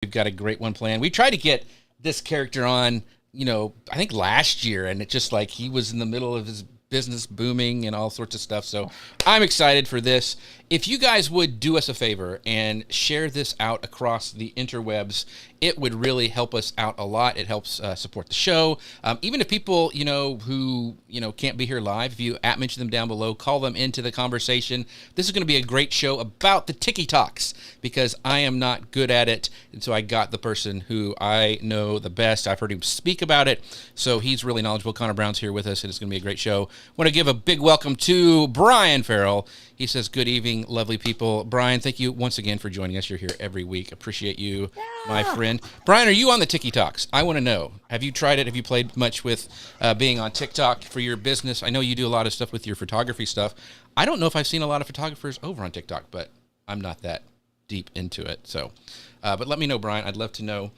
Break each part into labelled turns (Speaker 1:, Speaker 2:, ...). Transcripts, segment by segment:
Speaker 1: We've got a great one planned. We tried to get this character on, I think last year, and it just like he was in the middle of his business booming and all sorts of stuff. So I'm excited for this. If you guys would do us a favor and share this out across the interwebs, it would really help us out a lot. It helps support the show. Even if people, who, can't be here live, if you mention them down below, call them into the conversation. This is going to be a great show about the TikToks because I am not good at it. And so I got the person who I know the best. I've heard him speak about it. So he's really knowledgeable. Connor Brown's here with us, and it's going to be a great show. I want to give a big welcome to Brian Farrell. He says, good evening, lovely people. Brian, thank you once again for joining us. You're here every week. Appreciate you, my friend. Brian, are you on the TikToks? I want to know. Have you tried it? Have you played much with being on TikTok for your business? I know you do a lot of stuff with your photography stuff. I don't know if I've seen a lot of photographers over on TikTok, but I'm not that deep into it. So, but let me know, Brian. I'd love to know.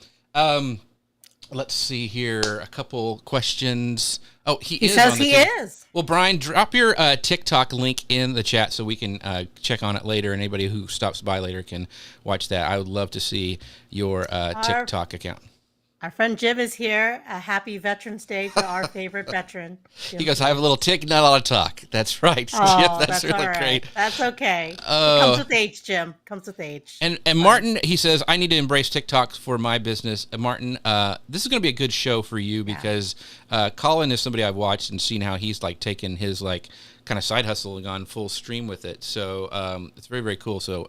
Speaker 1: Let's see here. A couple questions. Oh, he says he is. Well, Brian, drop your TikTok link in the chat so we can check on it later. And anybody who stops by later can watch that. I would love to see your TikTok account.
Speaker 2: Our friend Jim is here. A happy Veterans Day to our favorite veteran.
Speaker 1: Jim. He goes, I have a little tick, not a lot of talk. That's right.
Speaker 2: Oh, Jim, that's really great. That's okay. Comes with age, Jim. Comes with age.
Speaker 1: And Martin, he says, I need to embrace TikTok for my business. Martin, this is going to be a good show for you because Colin is somebody I've watched and seen how he's like taken his like kind of side hustle and gone full stream with it. So it's very, very cool. So,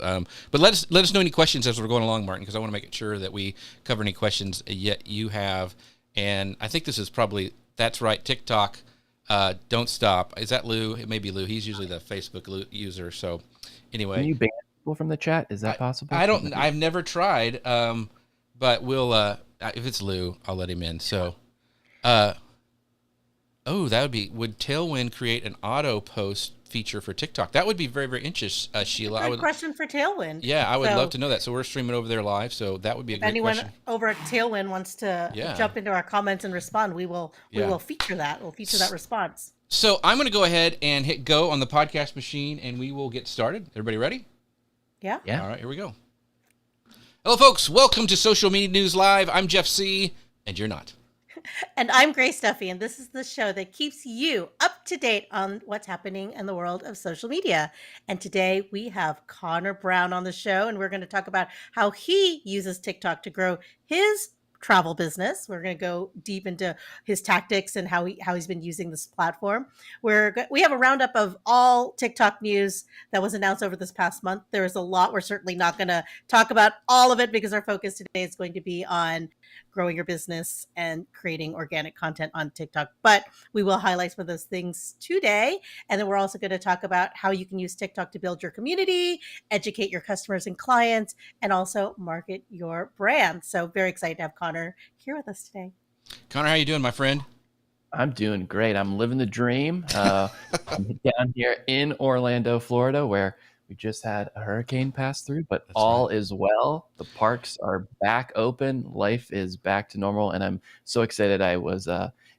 Speaker 1: but let us know any questions as we're going along, Martin, because I want to make sure that we cover any questions yet you have. And I think this is probably, that's right, TikTok, don't stop. Is that Lou? It may be Lou. He's usually the Facebook user. So anyway.
Speaker 3: Can you ban people from the chat? Is that possible?
Speaker 1: I've never tried, but we'll, if it's Lou, I'll let him in. So, would Tailwind create an auto post feature for TikTok? That would be very, very interesting, Sheila.
Speaker 2: Good question for Tailwind.
Speaker 1: Yeah, I would love to know that. So we're streaming over there live, so that would be a great question.
Speaker 2: Anyone over at Tailwind wants to jump into our comments and respond, we will feature that. We'll feature that response.
Speaker 1: So I'm going to go ahead and hit go on the podcast machine, and we will get started. Everybody ready?
Speaker 2: Yeah.
Speaker 1: All right, here we go. Hello, folks. Welcome to Social Media News Live. I'm Jeff C., and you're not.
Speaker 2: And I'm Grace Duffy, and this is the show that keeps you up to date on what's happening in the world of social media. And today we have Connor Brown on the show, and we're going to talk about how he uses TikTok to grow his travel business. We're going to go deep into his tactics and how he's been using this platform. We have a roundup of all TikTok news that was announced over this past month. There is a lot. We're certainly not going to talk about all of it because our focus today is going to be on growing your business and creating organic content on TikTok. But we will highlight some of those things today. And then we're also going to talk about how you can use TikTok to build your community, educate your customers and clients, and also market your brand. So very excited to have Connor here with us today.
Speaker 1: Connor, how you doing, my friend?
Speaker 3: I'm doing great. I'm living the dream. I'm down here in Orlando, Florida, where we just had a hurricane pass through, but all is well. The parks are back open. Life is back to normal. And I'm so excited I was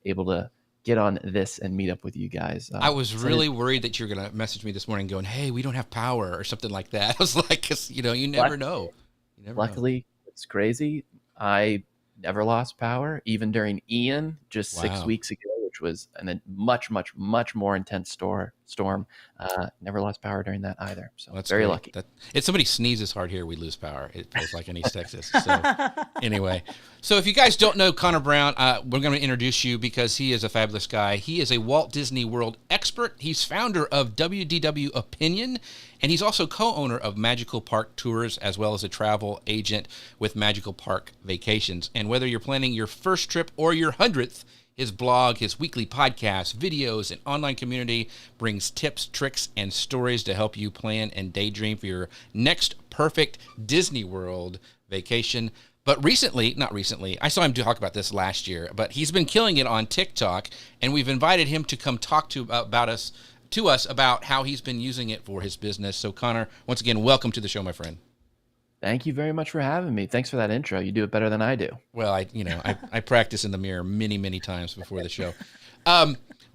Speaker 3: able to get on this and meet up with you guys.
Speaker 1: I was really worried that you were going to message me this morning going, hey, we don't have power or something like that. I was like, 'cause, you never know.
Speaker 3: Luckily, it's crazy. I never lost power, even during Ian just 6 weeks ago, which was a much, much, much more intense storm. Never lost power during that either. So that's very lucky.
Speaker 1: If somebody sneezes hard here, we lose power. It feels like in East Texas. So anyway, so if you guys don't know Connor Brown, we're going to introduce you because he is a fabulous guy. He is a Walt Disney World expert. He's founder of WDW Opinion, and he's also co-owner of Magical Park Tours, as well as a travel agent with Magical Park Vacations. And whether you're planning your first trip or your 100th, his blog, his weekly podcasts, videos, and online community brings tips, tricks, and stories to help you plan and daydream for your next perfect Disney World vacation. But not recently, I saw him talk about this last year, but he's been killing it on TikTok, and we've invited him to come talk to us about how he's been using it for his business. So Connor, once again, welcome to the show, my friend.
Speaker 3: Thank you very much for having me. Thanks for that intro. You do it better than I do.
Speaker 1: Well, I practice in the mirror many, many times before the show.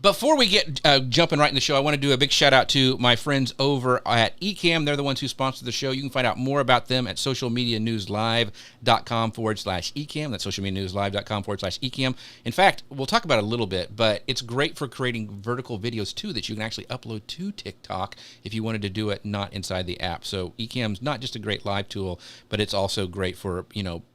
Speaker 1: Before we get jumping right in the show, I want to do a big shout out to my friends over at Ecamm. They're the ones who sponsor the show. You can find out more about them at socialmedianewslive.com/Ecamm. That's socialmedianewslive.com/Ecamm. In fact, we'll talk about it a little bit, but it's great for creating vertical videos too that you can actually upload to TikTok if you wanted to do it not inside the app. So Ecamm's not just a great live tool, but it's also great for,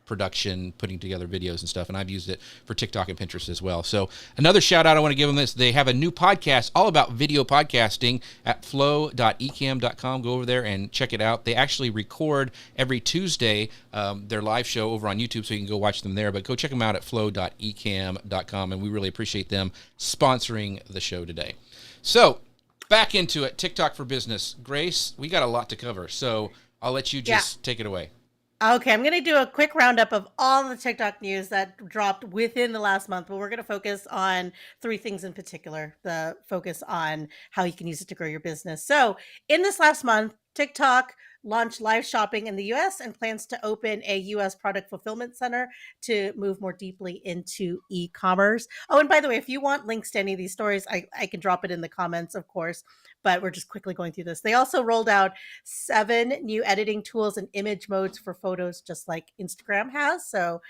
Speaker 1: production, putting together videos and stuff. And I've used it for TikTok and Pinterest as well. So another shout out I want to give them this. They have a new podcast all about video podcasting at flow.ecamm.com. Go over there and check it out. They actually record every Tuesday their live show over on YouTube, so you can go watch them there. But go check them out at flow.ecamm.com. And we really appreciate them sponsoring the show today. So back into it. TikTok for Business. Grace, we got a lot to cover. So I'll let you just take it away.
Speaker 2: Okay, I'm going to do a quick roundup of all the TikTok news that dropped within the last month, but we're going to focus on 3 things in particular. The focus on how you can use it to grow your business. So in this last month, TikTok launched live shopping in the US and plans to open a US product fulfillment center to move more deeply into e-commerce. Oh, and by the way, if you want links to any of these stories, I can drop it in the comments, of course, but we're just quickly going through this. They also rolled out 7 new editing tools and image modes for photos, just like Instagram has. So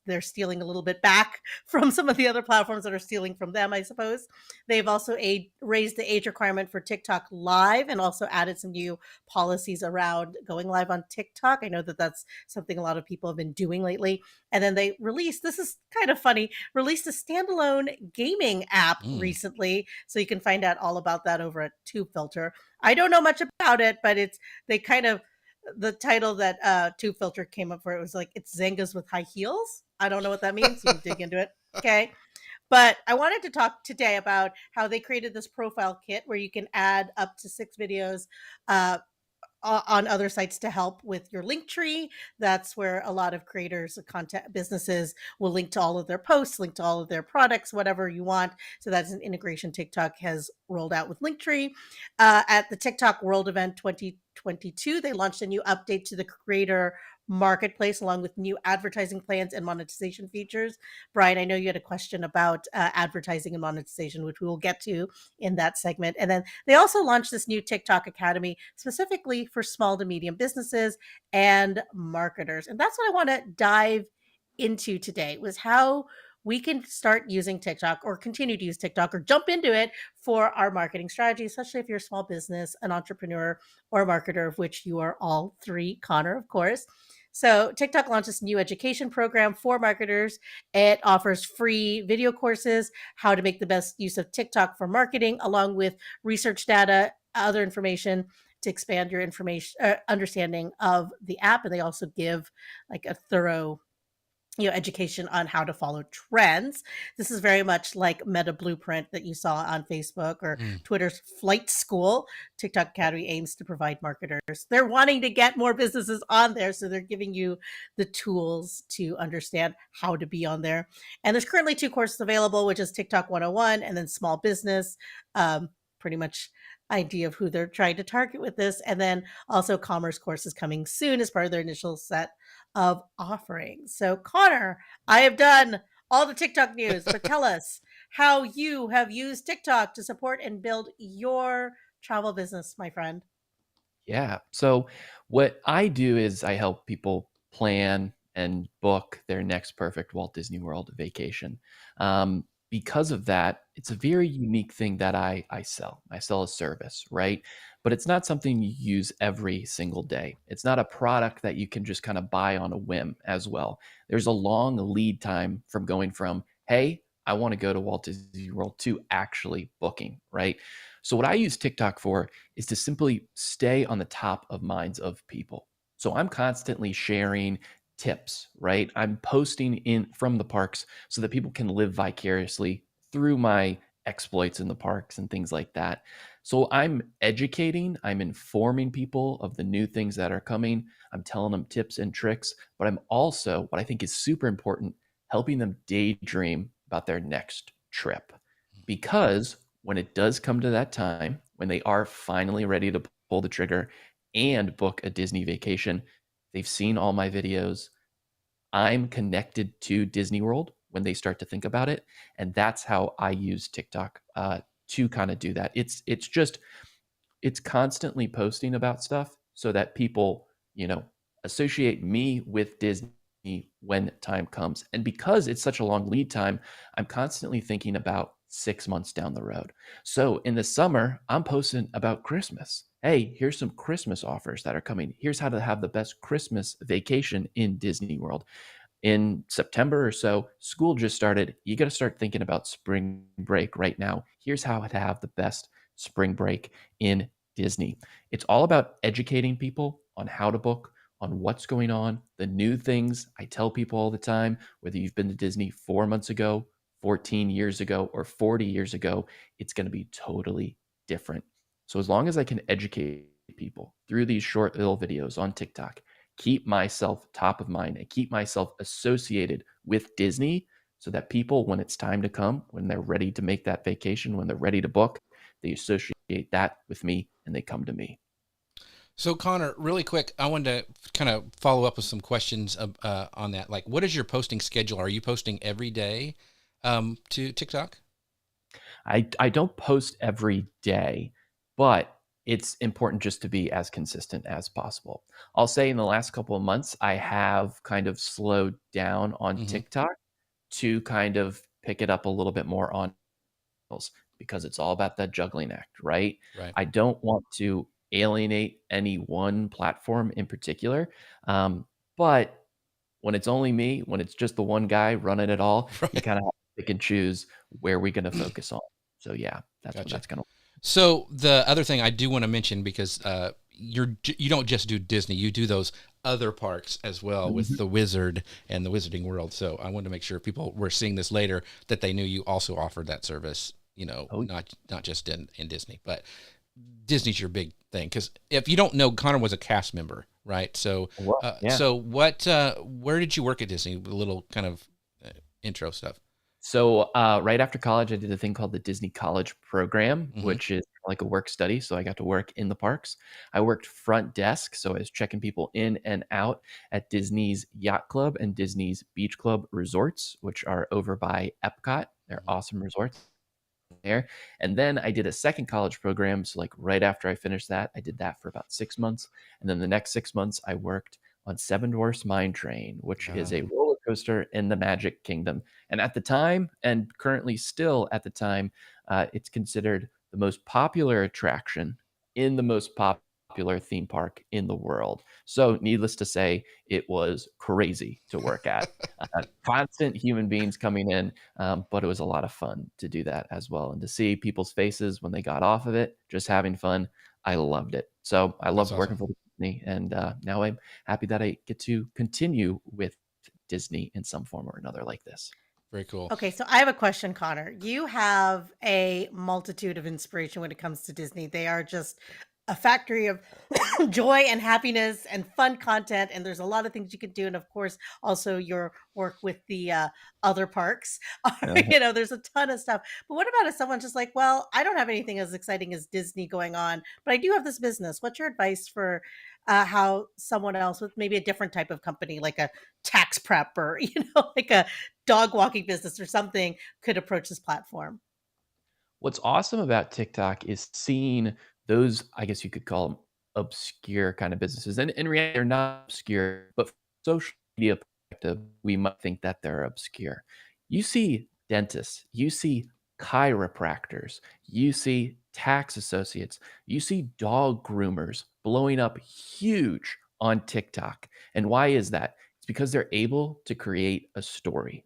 Speaker 2: they're stealing a little bit back from some of the other platforms that are stealing from them, I suppose. They've also raised the age requirement for TikTok Live and also added some new policies around going live on TikTok. I know that that's something a lot of people have been doing lately. And then they released, this is kind of funny, released a standalone gaming app recently. So you can find out all about that over at TubeFilter. I don't know much about it, but the title that TubeFilter came up for, it was like, it's Zyngas with high heels. I don't know what that means. You can dig into it. Okay. But I wanted to talk today about how they created this profile kit where you can add up to 6 videos on other sites to help with your link tree. That's where a lot of creators, content businesses will link to all of their posts, link to all of their products, whatever you want. So that's an integration TikTok has rolled out with Linktree. At the TikTok World Event 2022, they launched a new update to the creator marketplace along with new advertising plans and monetization features. Brian, I know you had a question about advertising and monetization, which we will get to in that segment. And then they also launched this new TikTok Academy specifically for small to medium businesses and marketers. And that's what I want to dive into today, was how we can start using TikTok or continue to use TikTok or jump into it for our marketing strategy, especially if you're a small business, an entrepreneur, or a marketer, of which you are all 3, Connor, of course. So TikTok launched this new education program for marketers. It offers free video courses, how to make the best use of TikTok for marketing, along with research data, other information to expand your understanding of the app. And they also give like a thorough education on how to follow trends. This is very much like Meta Blueprint that you saw on Facebook or Twitter's Flight School. TikTok Academy aims to provide marketers. They're wanting to get more businesses on there, so they're giving you the tools to understand how to be on there. And there's currently 2 courses available, which is TikTok 101 and then Small Business. Pretty much idea of who they're trying to target with this. And then also commerce courses coming soon as part of their initial set of offerings. So Connor, I have done all the TikTok news, but tell us how you have used TikTok to support and build your travel business, my friend.
Speaker 3: Yeah. So what I do is I help people plan and book their next perfect Walt Disney World vacation. Because of that, it's a very unique thing that I sell. I sell a service, right? But it's not something you use every single day. It's not a product that you can just kind of buy on a whim as well. There's a long lead time from going from, hey, I want to go to Walt Disney World to actually booking, right? So what I use TikTok for is to simply stay on the top of minds of people. So I'm constantly sharing tips, right? I'm posting in from the parks so that people can live vicariously through my exploits in the parks and things like that. So I'm educating, I'm informing people of the new things that are coming. I'm telling them tips and tricks, but I'm also, what I think is super important, helping them daydream about their next trip. Because when it does come to that time, when they are finally ready to pull the trigger and book a Disney vacation, they've seen all my videos. I'm connected to Disney World when they start to think about it. And that's how I use TikTok to kind of do that. It's constantly posting about stuff so that people, associate me with Disney when time comes. And because it's such a long lead time, I'm constantly thinking about 6 months down the road. So in the summer, I'm posting about Christmas. Hey, here's some Christmas offers that are coming. Here's how to have the best Christmas vacation in Disney World. In September or so, school just started. You got to start thinking about spring break right now. Here's how to have the best spring break in Disney. It's all about educating people on how to book, on what's going on, the new things. I tell people all the time, whether you've been to Disney 4 months ago, 14 years ago, or 40 years ago, it's going to be totally different. So as long as I can educate people through these short little videos on TikTok, keep myself top of mind and keep myself associated with Disney so that people, when it's time to come, when they're ready to make that vacation, when they're ready to book, they associate that with me and they come to me.
Speaker 1: So Connor, really quick, I wanted to kind of follow up with some questions on that. Like, what is your posting schedule? Are you posting every day to TikTok?
Speaker 3: I don't post every day, but it's important just to be as consistent as possible. I'll say in the last couple of months, I have kind of slowed down on
Speaker 1: Hmm.
Speaker 3: TikTok to kind of pick it up a little bit more on Reels, because it's all about that juggling act, right?
Speaker 1: Right.
Speaker 3: I don't want to alienate any one platform in particular. But when it's only me, when it's just the one guy running it all, you
Speaker 1: Right.
Speaker 3: kind of have to pick and choose where we're going to focus on. So yeah,
Speaker 1: Gotcha.
Speaker 3: that's kind of.
Speaker 1: So the other thing I do want to mention, because you don't just do Disney, you do those other parks as well with
Speaker 3: Mhm.
Speaker 1: the Wizard and the Wizarding World. So I wanted to make sure people were seeing this later that they knew you also offered that service.
Speaker 3: Oh,
Speaker 1: Not just in Disney, but Disney's your big thing. Because if you don't know, Connor was a cast member, right? So
Speaker 3: well, yeah.
Speaker 1: so where did you work at Disney? A little kind of intro stuff.
Speaker 3: So right after college, I did a thing called the Disney College Program,
Speaker 1: Hmm.
Speaker 3: which is like a work study. So I got to work in the parks. I worked front desk, so I was checking people in and out at Disney's Yacht Club and Disney's Beach Club resorts, which are over by Epcot. They're
Speaker 1: Hmm.
Speaker 3: awesome resorts there. And then I did a second college program. So, like right after I finished that, I did that for about 6 months. And then the next 6 months, I worked on Seven Dwarfs Mine Train, which is a roller coaster in the Magic Kingdom. And at the time, and currently still at the time, it's considered the most popular attraction in the most popular theme park in the world. So, needless to say, it was crazy to work at. Constant human beings coming in, but it was a lot of fun to do that as well. And to see people's faces when they got off of it, just having fun, I loved it. So I
Speaker 1: That's
Speaker 3: loved working
Speaker 1: awesome.
Speaker 3: for the company. And now I'm happy that I get to continue with Disney in some form or another like this.
Speaker 1: Very cool.
Speaker 2: Okay, so I have a question, Connor. You have a multitude of inspiration when it comes to Disney. They are just a factory of joy and happiness and fun content, and there's a lot of things you could do. And of course, also your work with the other parks.
Speaker 3: Uh,
Speaker 2: There's a ton of stuff. But what about if someone's just like, well, I don't have anything as exciting as Disney going on, but I do have this business. What's your advice for how someone else with maybe a different type of company, like a tax prep or like a dog walking business or something, could approach this platform?
Speaker 3: What's awesome about TikTok is seeing those, I guess you could call them obscure kind of businesses. And in reality, they're not obscure, but from a social media perspective, we might think that they're obscure. You see dentists, you see chiropractors, you see tax associates, you see dog groomers blowing up huge on TikTok. And why is that? It's because they're able to create a story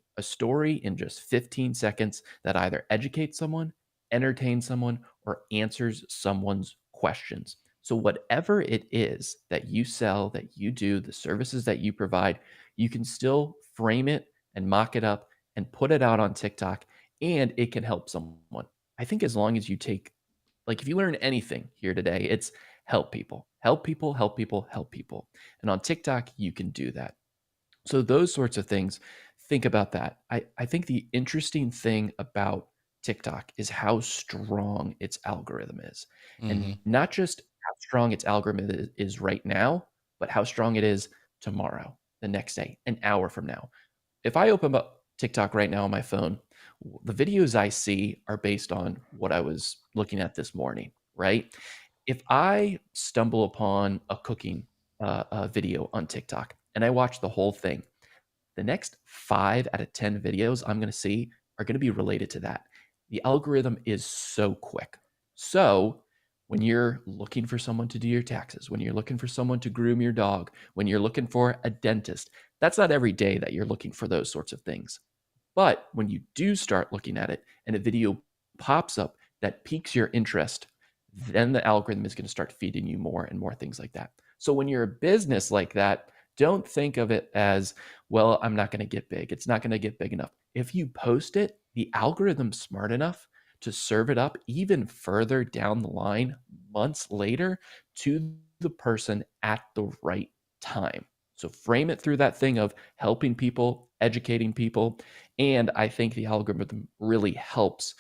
Speaker 3: in just 15 seconds that either educates someone, entertain someone, or answers someone's questions. So, whatever it is that you sell, that you do, the services that you provide, you can still frame it and mock it up and put it out on TikTok, and it can help someone. I think as long as you take, like, if you learn anything here today, it's help people, help people, help people, help people. And on TikTok, you can do that. So those sorts of things, think about that. I think the interesting thing about TikTok is how strong its algorithm is. And
Speaker 1: Hmm.
Speaker 3: not just how strong its algorithm is right now, but how strong it is tomorrow, the next day, an hour from now. If I open up TikTok right now on my phone. The videos I see are based on what I was looking at this morning, right? If I stumble upon a cooking video on TikTok and I watch the whole thing, the next 5 out of 10 videos I'm going to see are going to be related to that. The algorithm is so quick. So when you're looking for someone to do your taxes, when you're looking for someone to groom your dog, when you're looking for a dentist, that's not every day that you're looking for those sorts of things. But when you do start looking at it and a video pops up that piques your interest, then the algorithm is going to start feeding you more and more things like that. So when you're a business like that, don't think of it as, well, I'm not going to get big. It's not going to get big enough. If you post it, the algorithm's smart enough to serve it up even further down the line, months later, to the person at the right time. So frame it through that thing of helping people, educating people. And I think the algorithm really helps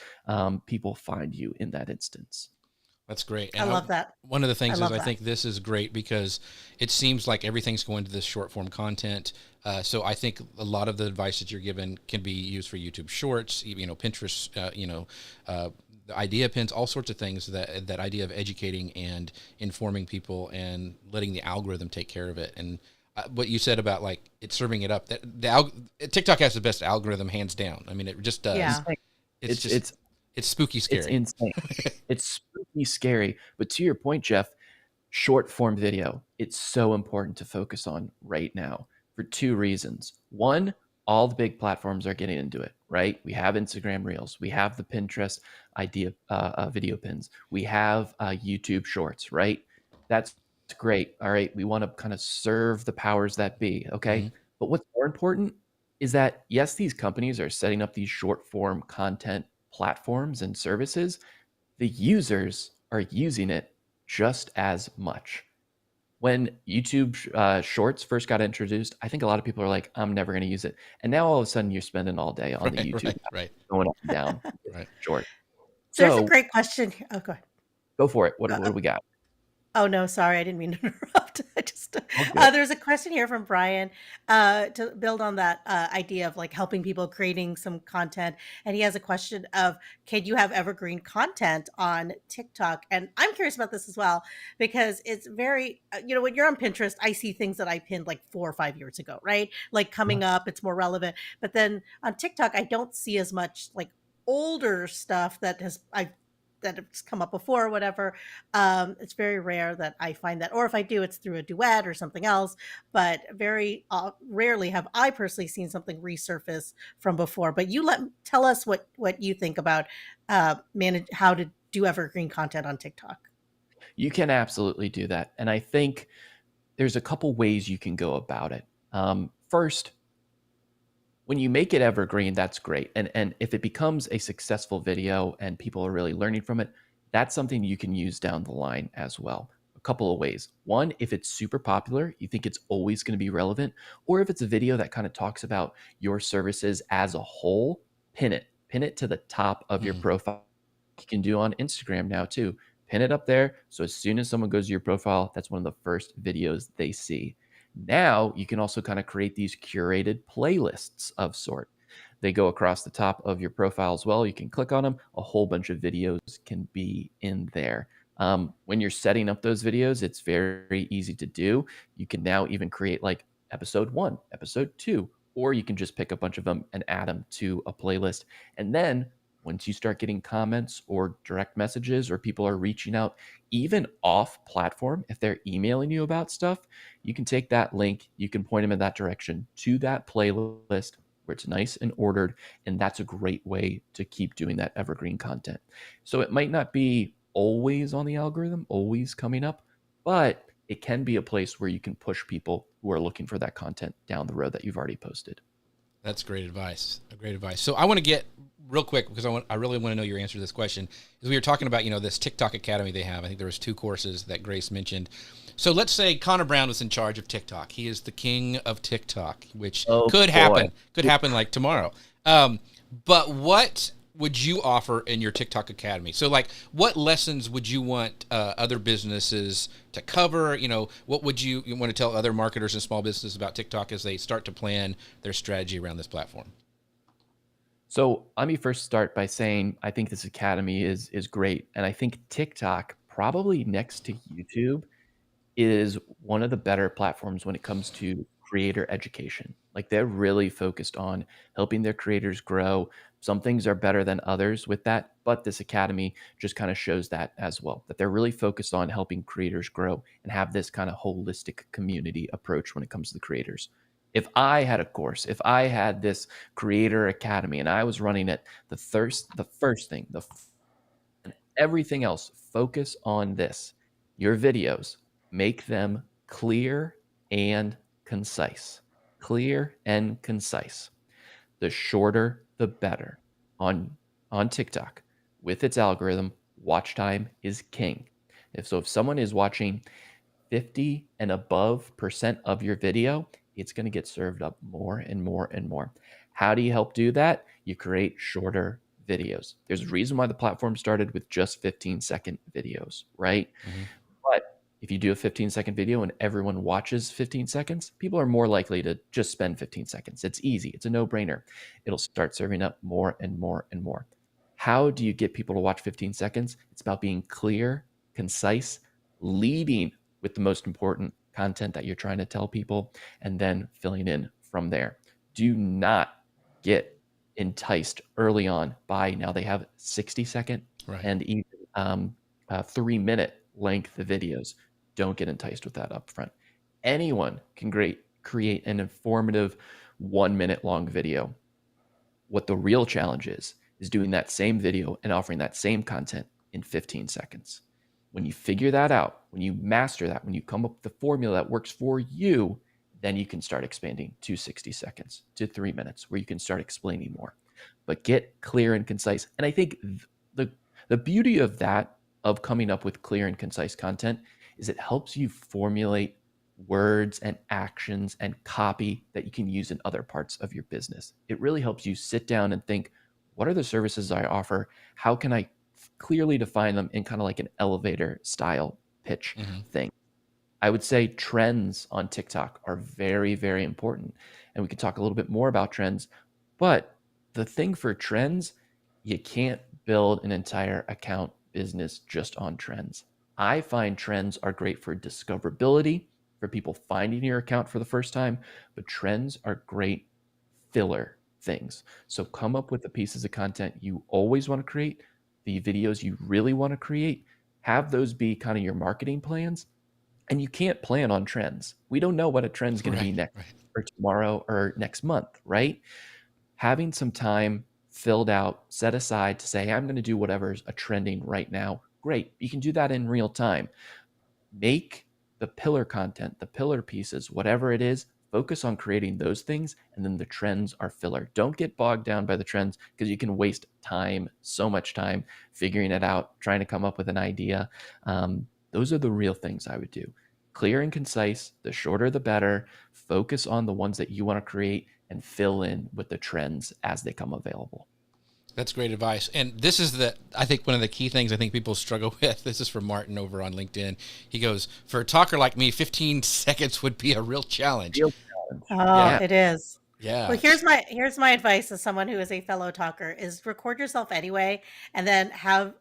Speaker 3: people find you in that instance.
Speaker 1: That's great.
Speaker 2: I love that.
Speaker 1: One of the
Speaker 2: I
Speaker 1: things is
Speaker 2: love
Speaker 1: I
Speaker 2: that.
Speaker 1: think this is great because it seems like everything's going to this short form content. So I think a lot of the advice that you're given can be used for YouTube Shorts, Pinterest, the idea pins, all sorts of things. That idea of educating and informing people and letting the algorithm take care of it. And what you said about like it serving it up, TikTok has the best algorithm hands down. I mean, it just does.
Speaker 2: Yeah.
Speaker 1: It's spooky scary.
Speaker 3: It's insane. It's spooky scary. But to your point, Jeff, short form video, it's so important to focus on right now for 2 reasons. One, all the big platforms are getting into it, right? We have Instagram Reels. We have the Pinterest idea video pins. We have YouTube Shorts, right? That's great. All right. We want to kind of serve the powers that be. Okay.
Speaker 1: Mm-hmm.
Speaker 3: But what's more important is that, yes, these companies are setting up these short form content platforms and services. The users are using it just as much. When YouTube Shorts first got introduced, I think a lot of people are like, I'm never going to use it. And now all of a sudden you're spending all day on the YouTube
Speaker 1: right.
Speaker 3: going up and down
Speaker 1: Right.
Speaker 3: short.
Speaker 2: There's
Speaker 3: So
Speaker 2: a great question here. Oh, go ahead.
Speaker 3: go for it. What do we got?
Speaker 2: Oh no, sorry, I didn't mean to interrupt. I just
Speaker 3: good.
Speaker 2: there's a question here from Brian to build on that idea of like helping people creating some content, and he has a question of, can you have evergreen content on TikTok? And I'm curious about this as well because it's very when you're on Pinterest, I see things that I pinned like 4 or 5 years ago, right? Like coming up, it's more relevant. But then on TikTok, I don't see as much like older stuff that has come up before or whatever. It's very rare that I find that, or if I do, it's through a duet or something else. But very rarely have I personally seen something resurface from before. But tell us what you think about manage how to do evergreen content on TikTok.
Speaker 3: You can absolutely do that, and I think there's a couple ways you can go about it. First, when you make it evergreen, that's great. And if it becomes a successful video and people are really learning from it, that's something you can use down the line as well. A couple of ways. One, if it's super popular, you think it's always going to be relevant, or if it's a video that kind of talks about your services as a whole, pin it to the top of your profile. You can do on Instagram now too. Pin it up there. So as soon as someone goes to your profile, that's one of the first videos they see. Now you can also kind of create these curated playlists of sort. They go across the top of your profile as well. You can click on them. A whole bunch of videos can be in there. When you're setting up those videos, it's very easy to do. You can now even create like episode 1, episode 2, or you can just pick a bunch of them and add them to a playlist. And then once you start getting comments or direct messages or people are reaching out, even off platform, if they're emailing you about stuff, you can take that link, you can point them in that direction to that playlist where it's nice and ordered. And that's a great way to keep doing that evergreen content. So it might not be always on the algorithm, always coming up, but it can be a place where you can push people who are looking for that content down the road that you've already posted.
Speaker 1: That's great advice. Great advice. So I want to get real quick because I really want to know your answer to this question. Is we were talking about this TikTok Academy they have. I think there was 2 courses that Grace mentioned. So let's say Connor Brown was in charge of TikTok. He is the king of TikTok, which could happen. Could happen like tomorrow. But what would you offer in your TikTok Academy? So like, what lessons would you want other businesses to cover? What would you want to tell other marketers and small businesses about TikTok as they start to plan their strategy around this platform?
Speaker 3: So let me first start by saying I think this academy is great, and I think TikTok, probably next to YouTube, is one of the better platforms when it comes to creator education. Like, they're really focused on helping their creators grow. Some things are better than others with that, but this academy just kind of shows that as well, that they're really focused on helping creators grow and have this kind of holistic community approach when it comes to the creators. If I had a course, if I had this creator academy and I was running it, the first thing, everything else, focus on this. Your videos, make them clear and concise. Clear and concise. The shorter, the better. On TikTok, with its algorithm, watch time is king. If someone is watching 50 and above percent of your video, it's going to get served up more and more and more. How do you help do that? You create shorter videos. There's a reason why the platform started with just 15-second videos, right?
Speaker 1: Mhm.
Speaker 3: But if you do a 15-second video and everyone watches 15 seconds, people are more likely to just spend 15 seconds. It's easy. It's a no-brainer. It'll start serving up more and more and more. How do you get people to watch 15 seconds? It's about being clear, concise, leading with the most important content that you're trying to tell people, and then filling in from there. Do not get enticed early on by, now they have 60-second
Speaker 1: Right.
Speaker 3: and even 3-minute length of videos. Don't get enticed with that up front. Anyone can create an informative 1-minute long video. What the real challenge is doing that same video and offering that same content in 15 seconds. When you figure that out, when you master that, when you come up with the formula that works for you, then you can start expanding to 60 seconds, to 3 minutes, where you can start explaining more. But get clear and concise. And I think the beauty of that, of coming up with clear and concise content, is it helps you formulate words and actions and copy that you can use in other parts of your business. It really helps you sit down and think, what are the services I offer? How can I clearly define them in kind of like an elevator style pitch
Speaker 1: Mhm.
Speaker 3: thing? I would say trends on TikTok are very, very important. And we could talk a little bit more about trends. But the thing for trends, you can't build an entire account business just on trends. I find trends are great for discoverability, for people finding your account for the first time, but trends are great filler things. So come up with the pieces of content you always want to create, the videos you really want to create, have those be kind of your marketing plans. And you can't plan on trends. We don't know what a trend's going to be
Speaker 1: Right.
Speaker 3: next
Speaker 1: Right.
Speaker 3: or tomorrow or next month, right? Having some time filled out, set aside to say, I'm going to do whatever's a trending right now. Great. You can do that in real time. Make the pillar content, the pillar pieces, whatever it is, focus on creating those things, and then the trends are filler. Don't get bogged down by the trends, because you can waste time, so much time figuring it out, trying to come up with an idea. Those are the real things I would do. Clear and concise, the shorter the better. Focus on the ones that you want to create and fill in with the trends as they come available.
Speaker 1: That's great advice. And this is I think one of the key things I think people struggle with. This is from Martin over on LinkedIn. He goes, for a talker like me, 15 seconds would be a real challenge.
Speaker 3: Real challenge.
Speaker 2: Oh,
Speaker 3: Yeah.
Speaker 1: Yeah.
Speaker 2: it is. Well,
Speaker 1: Yeah.
Speaker 2: here's my advice as someone who is a fellow talker is record yourself anyway, and then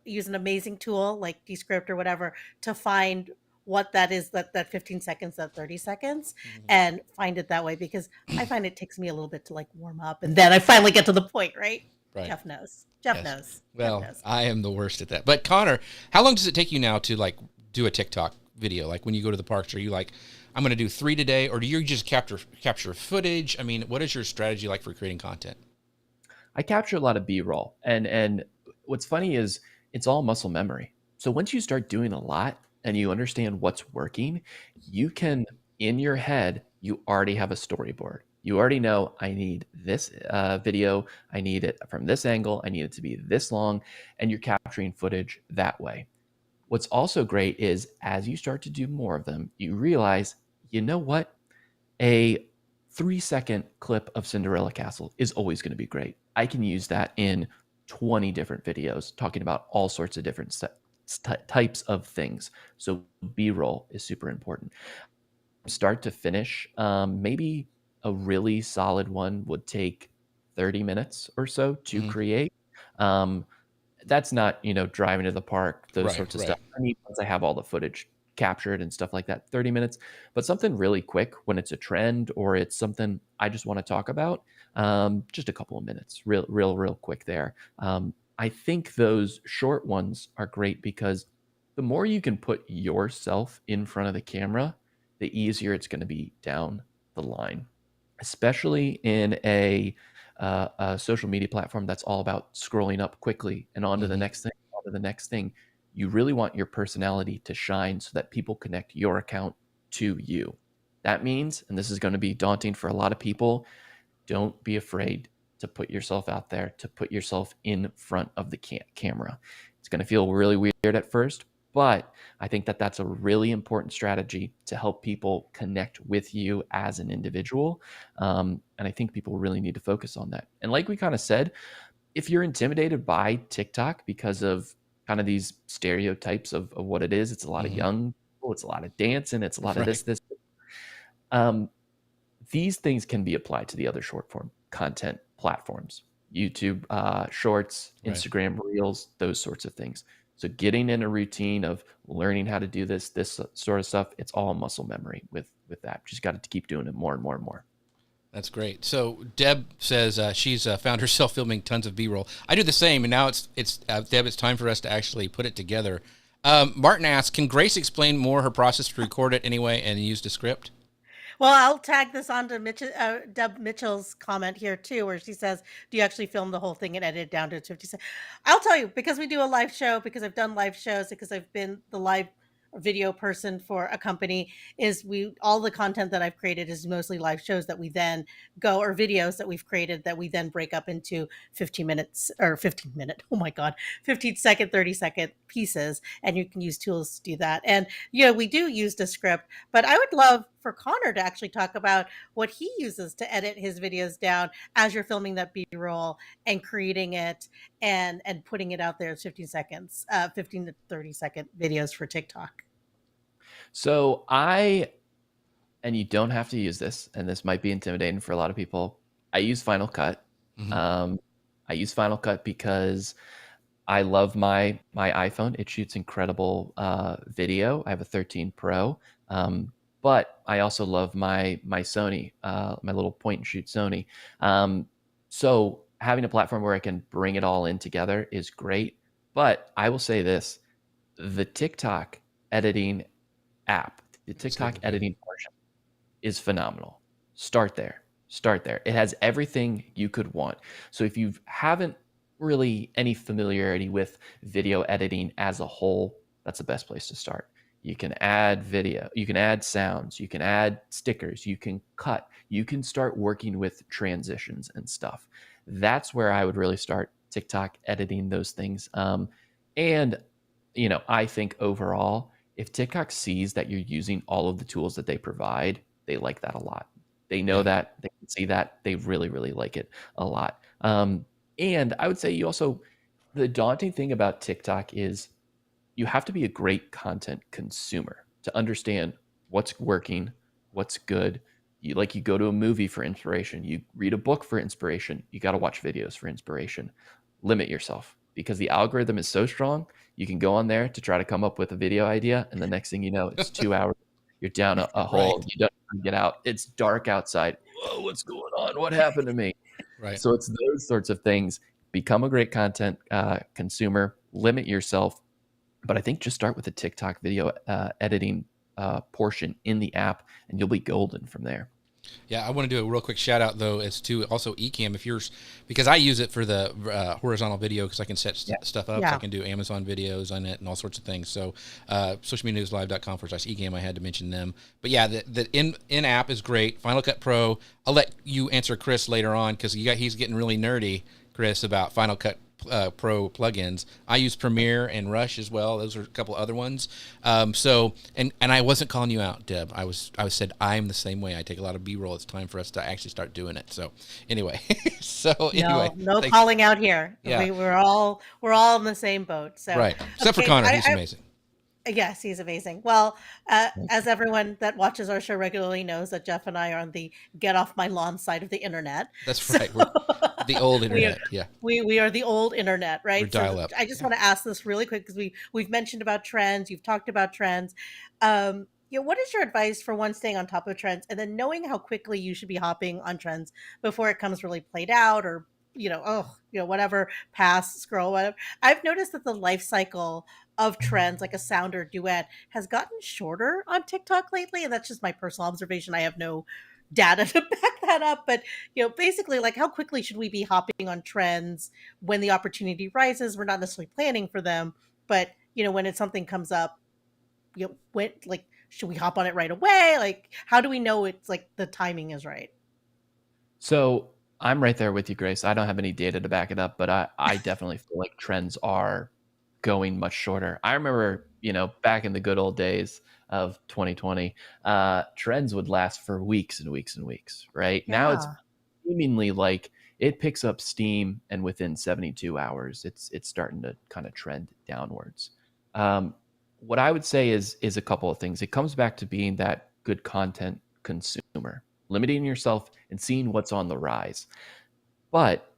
Speaker 2: use an amazing tool like Descript or whatever to find what that is, that 15 seconds, that 30 seconds,
Speaker 1: Mhm.
Speaker 2: and find it that way, because I find it takes me a little bit to like warm up, and then I finally get to the point, right?
Speaker 1: Right.
Speaker 2: Jeff knows. Jeff
Speaker 1: Yes.
Speaker 2: knows. Jeff
Speaker 1: Well,
Speaker 2: knows.
Speaker 1: I am the worst at that. But Connor, how long does it take you now to like do a TikTok video? Like when you go to the parks, are you like, I'm going to do 3 today, or do you just capture footage? I mean, what is your strategy like for creating content?
Speaker 3: I capture a lot of B-roll, and what's funny is it's all muscle memory. So once you start doing a lot and you understand what's working, you can, in your head, you already have a storyboard. You already know, I need this video, I need it from this angle, I need it to be this long, and you're capturing footage that way. What's also great is as you start to do more of them, you realize, you know what? A 3-second clip of Cinderella Castle is always going to be great. I can use that in 20 different videos talking about all sorts of different types of things. So B-roll is super important. Start to finish, maybe a really solid one would take 30 minutes or so to create. Um, that's not, driving to the park, those sorts of stuff. I need, once I have all the footage captured and stuff like that, 30 minutes. But something really quick when it's a trend or it's something I just want to talk about, just a couple of minutes, real quick there. I think those short ones are great because the more you can put yourself in front of the camera, the easier it's going to be down the line, especially in a social media platform that's all about scrolling up quickly and on to the next thing, on to the next thing. You really want your personality to shine so that people connect your account to you. That means, and this is going to be daunting for a lot of people, don't be afraid to put yourself out there, to put yourself in front of the camera. It's going to feel really weird at first, but I think that that's a really important strategy to help people connect with you as an individual. And I think people really need to focus on that. And like we kind of said, if you're intimidated by TikTok because of kind of these stereotypes of what it is, it's a lot of young people, it's a lot of dancing, it's a lot of this. These things can be applied to the other short form content platforms, YouTube Shorts, Instagram Reels, those sorts of things. So getting in a routine of learning how to do this sort of stuff, it's all muscle memory with that. Just got to keep doing it more and more and more.
Speaker 1: That's great. So Deb says she's found herself filming tons of B-roll. I do the same, and now it's Deb, it's time for us to actually put it together. Martin asks, can Grace explain more her process to record it anyway and use the script?
Speaker 2: Well, I'll tag this onto Deb Mitchell's comment here too, where she says, do you actually film the whole thing and edit it down to 50 seconds? I'll tell you, because we do a live show, because I've done live shows, because I've been the live video person for a company, is all the content that I've created is mostly live shows that we then go, or videos that we've created that we then break up into 15 minutes or 15 minute, oh my God, 15 second, 30-second pieces. And you can use tools to do that. And, we do use the script, but I would love for Connor to actually talk about what he uses to edit his videos down as you're filming that B-roll and creating it and putting it out there as 15 seconds, 15 to 30-second videos for TikTok.
Speaker 3: So and you don't have to use this, and this might be intimidating for a lot of people. I use Final Cut. I use Final Cut because I love my iPhone. It shoots incredible video. I have a 13 Pro. But I also love my Sony, my little point and shoot Sony. So having a platform where I can bring it all in together is great. But I will say this, the TikTok editing app, the TikTok editing portion is phenomenal. Start there. It has everything you could want. So if you haven't really any familiarity with video editing as a whole, that's the best place to start. You can add video, you can add sounds, you can add stickers, you can cut, you can start working with transitions and stuff. That's where I would really start TikTok editing those things. And, I think overall, if TikTok sees that you're using all of the tools that they provide, they like that a lot. They know that, they can see that, they really, really like it a lot. And I would say the daunting thing about TikTok is you have to be a great content consumer to understand what's working, what's good. You go to a movie for inspiration. You read a book for inspiration. You got to watch videos for inspiration. Limit yourself because the algorithm is so strong. You can go on there to try to come up with a video idea. And the next thing you know, it's 2 hours. You're down a hole. Right. You don't get out. It's dark outside. Whoa, what's going on? What happened to me?
Speaker 1: Right.
Speaker 3: So it's those sorts of things. Become a great content consumer. Limit yourself. But I think just start with the TikTok video editing portion in the app, and you'll be golden from there.
Speaker 1: Yeah, I want to do a real quick shout out though as to also Ecamm because I use it for the horizontal video because I can set stuff up. So I can do Amazon videos on it and all sorts of things. So socialmedianewslive.com/Ecamm, I had to mention them. But yeah, the in app is great. Final Cut Pro. I'll let you answer Chris later on because he's getting really nerdy, Chris, about Final Cut Pro plugins. I use Premiere and Rush as well. Those are a couple other ones. So I wasn't calling you out, Deb. I said I'm the same way. I take a lot of B-roll. It's time for us to actually start doing it. So anyway,
Speaker 2: no calling out here.
Speaker 1: Yeah.
Speaker 2: We're all in the same boat. So
Speaker 1: right, except for Connor, he's amazing.
Speaker 2: Yes, he's amazing. Well, as everyone that watches our show regularly knows, that Jeff and I are on the get off my lawn side of the internet.
Speaker 1: That's right. The old
Speaker 2: we are
Speaker 1: internet. Yeah.
Speaker 2: we are the old internet,
Speaker 1: Or
Speaker 2: right? So
Speaker 1: dial up.
Speaker 2: I just want to ask this really quick because we've mentioned about trends, you've talked about trends. What is your advice for one staying on top of trends and then knowing how quickly you should be hopping on trends before it comes really played out or whatever, pass, scroll, whatever. I've noticed that the life cycle of trends, like a sound or duet, has gotten shorter on TikTok lately, and that's just my personal observation. I have no data to back that up, but basically, like, how quickly should we be hopping on trends when the opportunity rises? We're not necessarily planning for them, but when it's something comes up, when, like, should we hop on it right away? Like, how do we know it's like the timing is right?
Speaker 3: So I'm right there with you, Grace. I don't have any data to back it up, but I definitely feel like trends are going much shorter. I remember, back in the good old days of 2020, trends would last for weeks and weeks and weeks, right? Now it's
Speaker 2: Yeah.
Speaker 3: seemingly like it picks up steam, and within 72 hours, it's starting to kind of trend downwards. Um, what I would say is a couple of things. It comes back to being that good content consumer, limiting yourself and seeing what's on the rise. But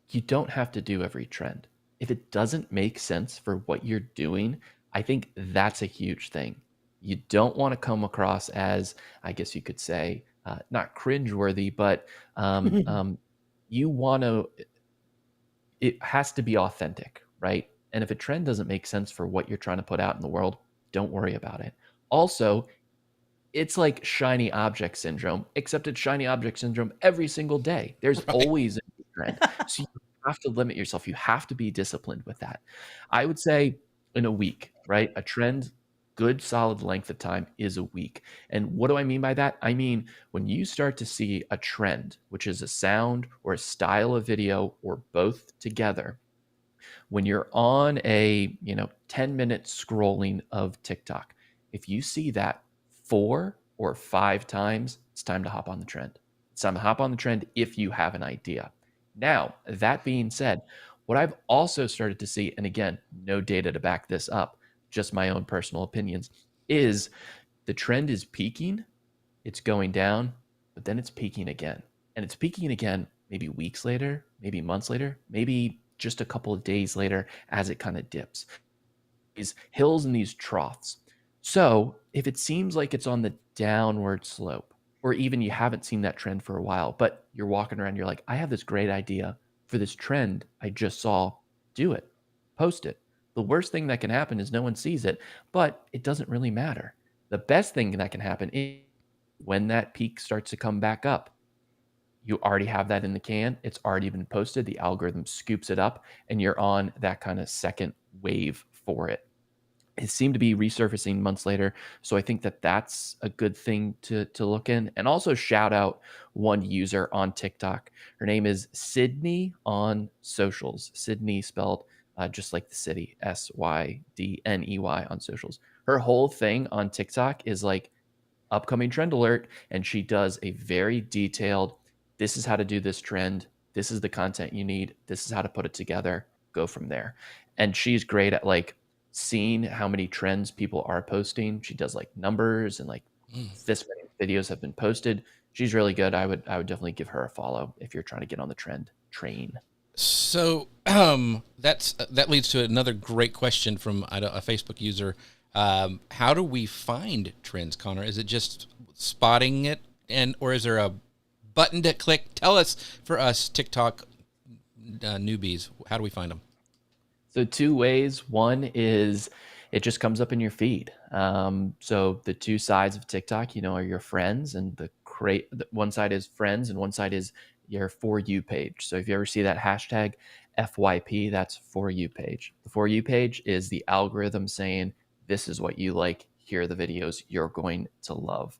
Speaker 3: you don't have to do every trend. If it doesn't make sense for what you're doing, I think that's a huge thing. You don't want to come across as, I guess you could say, not cringeworthy, but you want to, it has to be authentic, right? And if a trend doesn't make sense for what you're trying to put out in the world, don't worry about it. Also, it's like shiny object syndrome, except it's shiny object syndrome every single day. There's
Speaker 1: Right.
Speaker 3: always a new trend. So you have to limit yourself. You have to be disciplined with that. I would say in a week, right? A trend, good solid length of time is a week. And what do I mean by that? I mean, when you start to see a trend, which is a sound or a style of video or both together, when you're on a 10-minute scrolling of TikTok, if you see that 4 or 5 times, it's time to hop on the trend. It's time to hop on the trend if you have an idea. Now, that being said, what I've also started to see, and again, no data to back this up, just my own personal opinions, is the trend is peaking, it's going down, but then it's peaking again. And it's peaking again maybe weeks later, maybe months later, maybe just a couple of days later as it kind of dips. These hills and these troughs. So if it seems like it's on the downward slope, or even you haven't seen that trend for a while, but you're walking around, you're like, I have this great idea for this trend I just saw, do it, post it. The worst thing that can happen is no one sees it, but it doesn't really matter. The best thing that can happen is when that peak starts to come back up, you already have that in the can. It's already been posted. The algorithm scoops it up, and you're on that kind of second wave for it. It seemed to be resurfacing months later, so I think that that's a good thing to look in. And also shout out one user on TikTok. Her name is Sydney on socials. Sydney spelled just like the city, Sydney on socials. Her whole thing on TikTok is like upcoming trend alert, and she does a very detailed, this is how to do this trend, this is the content you need, this is how to put it together, go from there. And she's great at like seeing how many trends people are posting. She does like numbers and like
Speaker 1: Mm.
Speaker 3: this many videos have been posted. She's really good. I would definitely give her a follow if you're trying to get on the trend train.
Speaker 1: So that leads to another great question from a Facebook user. How do we find trends, Connor? Is it just spotting it, or is there a button to click? Tell us, for us TikTok newbies, how do we find them?
Speaker 3: So two ways. One is it just comes up in your feed. So the two sides of TikTok, are your friends, and one side is friends and one side is your For You page. So if you ever see that hashtag FYP, that's For You page. The For You page is the algorithm saying, this is what you like. Here are the videos you're going to love.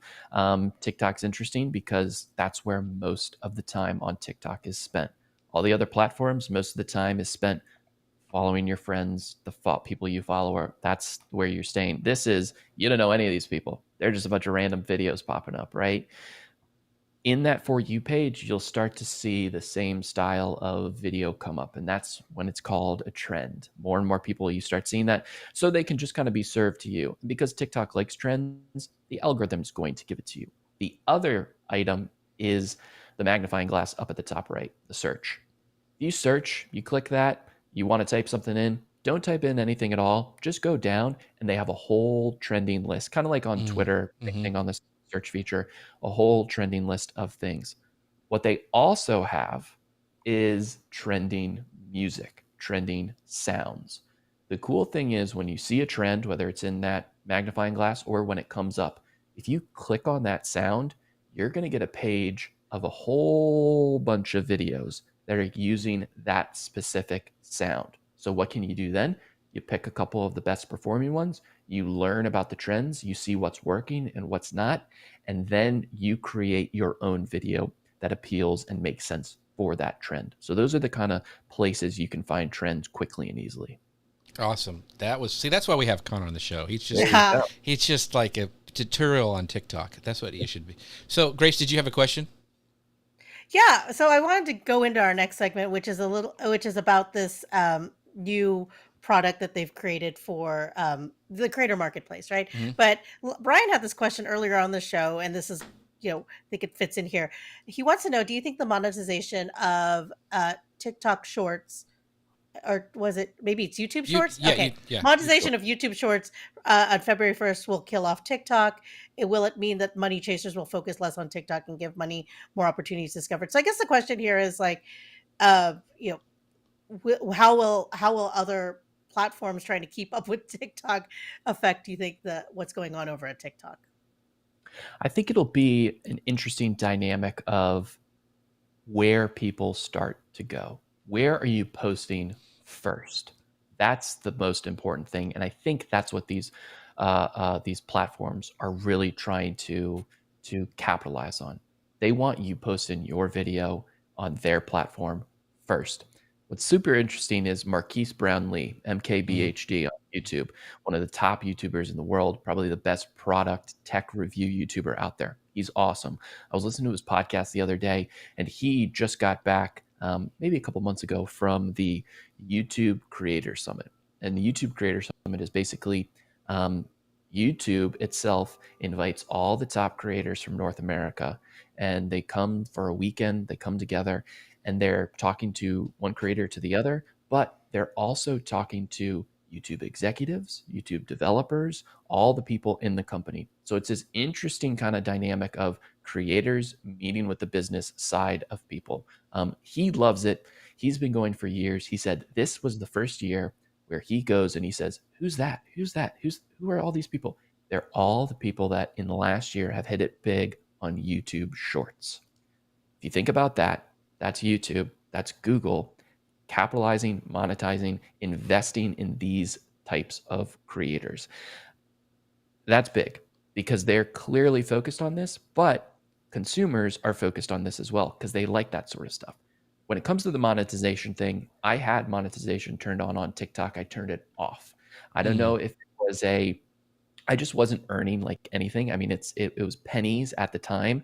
Speaker 3: TikTok's interesting because that's where most of the time on TikTok is spent. All the other platforms, most of the time is spent following your friends, the people you follow, or that's where you're staying. This is, you don't know any of these people. They're just a bunch of random videos popping up, right? In that For You page, you'll start to see the same style of video come up, and that's when it's called a trend. More and more people, you start seeing that, so they can just kind of be served to you. Because TikTok likes trends, the algorithm's going to give it to you. The other item is the the magnifying glass up at the top right, the search. If you search, you click that, you want to type something in, don't type in anything at all. Just go down and they have a whole trending list, kind of like on Twitter, same thing on this search feature, a whole trending list of things. What they also have is trending music, trending sounds. The cool thing is when you see a trend, whether it's in that magnifying glass or when it comes up, if you click on that sound, you're going to get a page of a whole bunch of videos that are using that specific sound. So what can you do then? You pick a couple of the best performing ones, you learn about the trends, you see what's working and what's not, and then you create your own video that appeals and makes sense for that trend. So those are the kind of places you can find trends quickly and easily.
Speaker 1: Awesome. That's why we have Connor on the show. He's just like a tutorial on TikTok. That's what he should be. So Grace, did you have a question?
Speaker 2: Yeah, so I wanted to go into our next segment, which is about this new product that they've created for the creator marketplace, right? But Brian had this question earlier on the show, and this is, I think it fits in here. He wants to know, do you think the monetization of TikTok Shorts, or was it maybe it's YouTube Shorts? Monetization of YouTube Shorts on February 1st will kill off TikTok. Will it mean that money chasers will focus less on TikTok and give money more opportunities discovered? So I guess the question here is like, how will other platforms trying to keep up with TikTok affect, do you think, what's going on over at TikTok?
Speaker 3: I think it'll be an interesting dynamic of where people start to go. Where are you posting first? That's the most important thing, and I think that's what these platforms are really trying to capitalize on. They want you posting your video on their platform first. What's super interesting is Marquise Brownlee, MKBHD on YouTube, one of the top YouTubers in the world, probably the best product tech review YouTuber out there. He's awesome. I was listening to his podcast the other day, and he just got back maybe a couple months ago from the YouTube Creator Summit. And the YouTube Creator Summit is basically YouTube itself invites all the top creators from North America, and they come for a weekend, they come together, and they're talking to one creator to the other, but they're also talking to YouTube executives, YouTube developers, all the people in the company. So it's this interesting kind of dynamic of creators meeting with the business side of people. He loves it. He's been going for years. He said this was the first year where he goes and he says, who's that? Who's that? Who are all these people? They're all the people that in the last year have hit it big on YouTube Shorts. If you think about that, that's YouTube, that's Google, capitalizing, monetizing, investing in these types of creators. That's big because they're clearly focused on this, but consumers are focused on this as well because they like that sort of stuff. When it comes to the monetization thing, I had monetization turned on TikTok. I turned it off. I don't know if it was I just wasn't earning like anything. I mean, it was pennies at the time.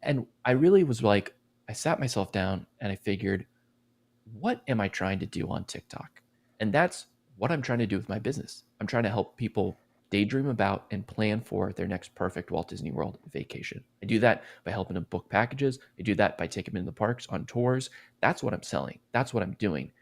Speaker 3: And I really was like, I sat myself down and I figured, what am I trying to do on TikTok? And that's what I'm trying to do with my business. I'm trying to help people daydream about and plan for their next perfect Walt Disney World vacation. I do that by helping them book packages. I do that by taking them in the parks on tours. That's what I'm selling. That's what I'm doing.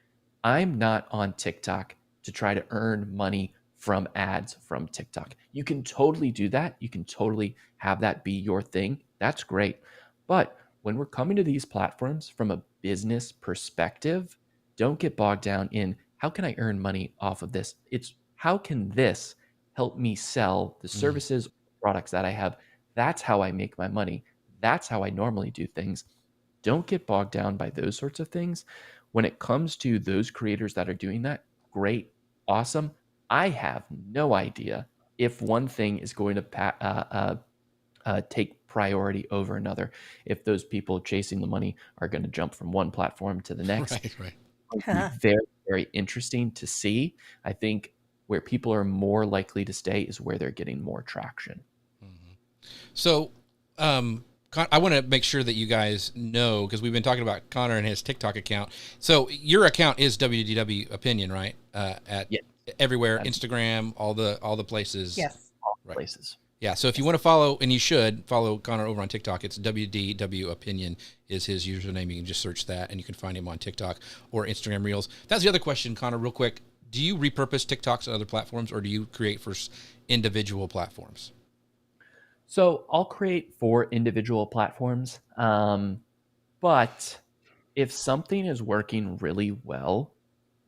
Speaker 3: I'm not on TikTok to try to earn money from ads from TikTok. You can totally do that. You can totally have that be your thing. That's great. But when we're coming to these platforms from a business perspective, don't get bogged down in how can I earn money off of this? It's how can this help me sell the services, products that I have? That's how I make my money. That's how I normally do things. Don't get bogged down by those sorts of things. When it comes to those creators that are doing that, great, awesome. I have no idea if one thing is going to take priority over another. If those people chasing the money are going to jump from one platform to the next.
Speaker 1: Right.
Speaker 3: It's very, very interesting to see. I think where people are more likely to stay is where they're getting more traction.
Speaker 1: So I want to make sure that you guys know, because we've been talking about Connor and his TikTok account. So your account is WDW Opinion, right? Everywhere, Instagram, all the places.
Speaker 2: Yes.
Speaker 3: All the places.
Speaker 1: Yeah, so if you want to follow, and you should follow Connor over on TikTok, it's WDW Opinion is his username. You can just search that, and you can find him on TikTok or Instagram Reels. That's the other question, Connor, real quick. Do you repurpose TikToks on other platforms, or do you create for individual platforms?
Speaker 3: So I'll create for individual platforms, but if something is working really well,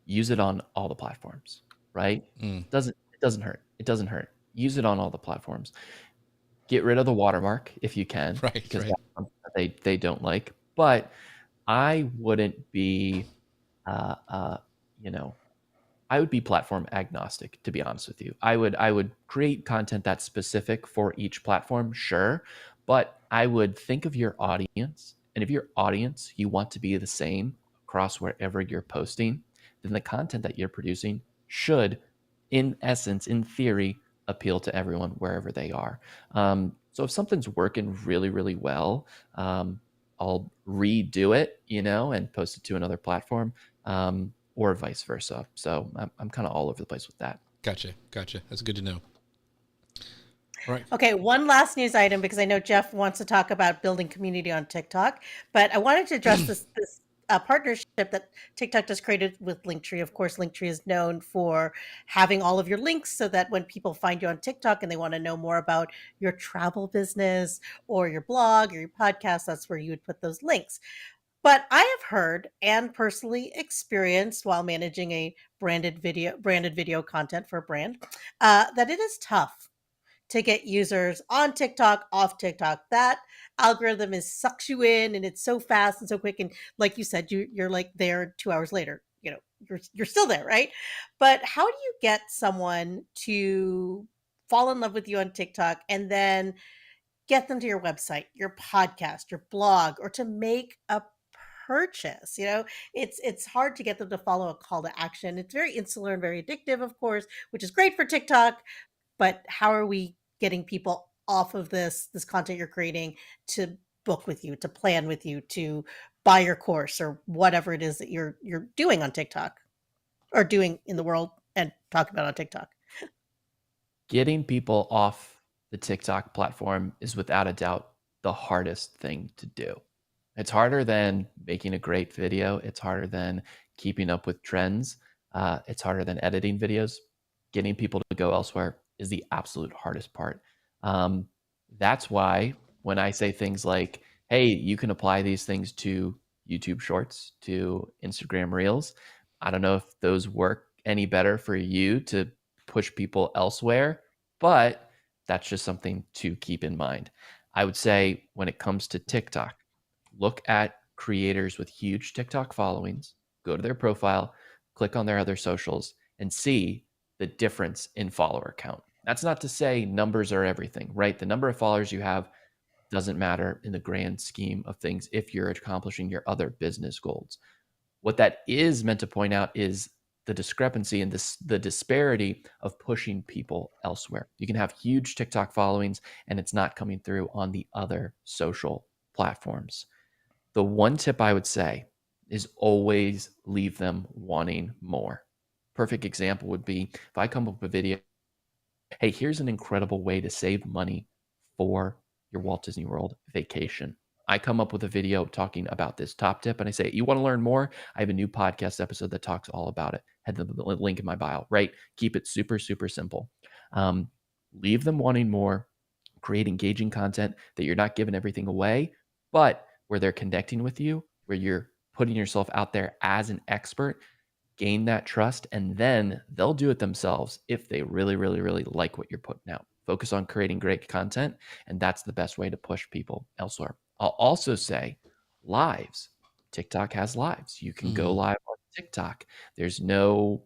Speaker 3: use it on all the platforms, right?
Speaker 1: Mm,
Speaker 3: It doesn't hurt. It doesn't hurt. Use it on all the platforms. Get rid of the watermark if you can,
Speaker 1: right,
Speaker 3: because
Speaker 1: right.
Speaker 3: that's something that they don't like. But I wouldn't be, uh, uh, you know, I would be platform agnostic, to be honest with you. I would create content that's specific for each platform, sure, but I would think of your audience, and if your audience you want to be the same across wherever you're posting, then the content that you're producing should, in essence, in theory, appeal to everyone wherever they are. So if something's working really, really well, I'll redo it, and post it to another platform. Or vice versa. So I'm kind of all over the place with that.
Speaker 1: Gotcha. That's good to know. All right.
Speaker 2: Okay, one last news item because I know Jeff wants to talk about building community on TikTok, but I wanted to address this partnership that TikTok just created with Linktree. Of course, Linktree is known for having all of your links so that when people find you on TikTok and they want to know more about your travel business or your blog or your podcast, that's where you would put those links. But I have heard and personally experienced while managing a branded video content for a brand, that it is tough to get users on TikTok, off TikTok. That algorithm is sucks you in, and it's so fast and so quick. And like you said, you're like there 2 hours later. You're still there, right? But how do you get someone to fall in love with you on TikTok and then get them to your website, your podcast, your blog, or to make a purchase? It's hard to get them to follow a call to action. It's very insular and very addictive, of course, which is great for TikTok, but how are we getting people off of this content you're creating to book with you, to plan with you, to buy your course or whatever it is that you're doing on TikTok or doing in the world and talking about on TikTok?
Speaker 3: Getting people off the TikTok platform is without a doubt the hardest thing to do. It's harder than making a great video. It's harder than keeping up with trends. It's harder than editing videos. Getting people to go elsewhere is the absolute hardest part. Um, that's why when I say things like, hey, you can apply these things to YouTube Shorts, to Instagram Reels, I don't know if those work any better for you to push people elsewhere, but that's just something to keep in mind. I would say when it comes to TikTok, look at creators with huge TikTok followings, go to their profile, click on their other socials, and see the difference in follower count. That's not to say numbers are everything, right? The number of followers you have doesn't matter in the grand scheme of things if you're accomplishing your other business goals. What that is meant to point out is the discrepancy and the disparity of pushing people elsewhere. You can have huge TikTok followings and it's not coming through on the other social platforms. The one tip I would say is always leave them wanting more. Perfect example would be if I come up with a video, hey, here's an incredible way to save money for your Walt Disney World vacation. I come up with a video talking about this top tip and I say, you want to learn more? I have a new podcast episode that talks all about it. Head to the link in my bio, right? Keep it super, super simple. Leave them wanting more, create engaging content that you're not giving everything away, but where they're connecting with you, where you're putting yourself out there as an expert, gain that trust, and then they'll do it themselves if they really, really, really like what you're putting out. Focus on creating great content, and that's the best way to push people elsewhere. I'll also say lives. TikTok has lives. You can go live on TikTok. There's no,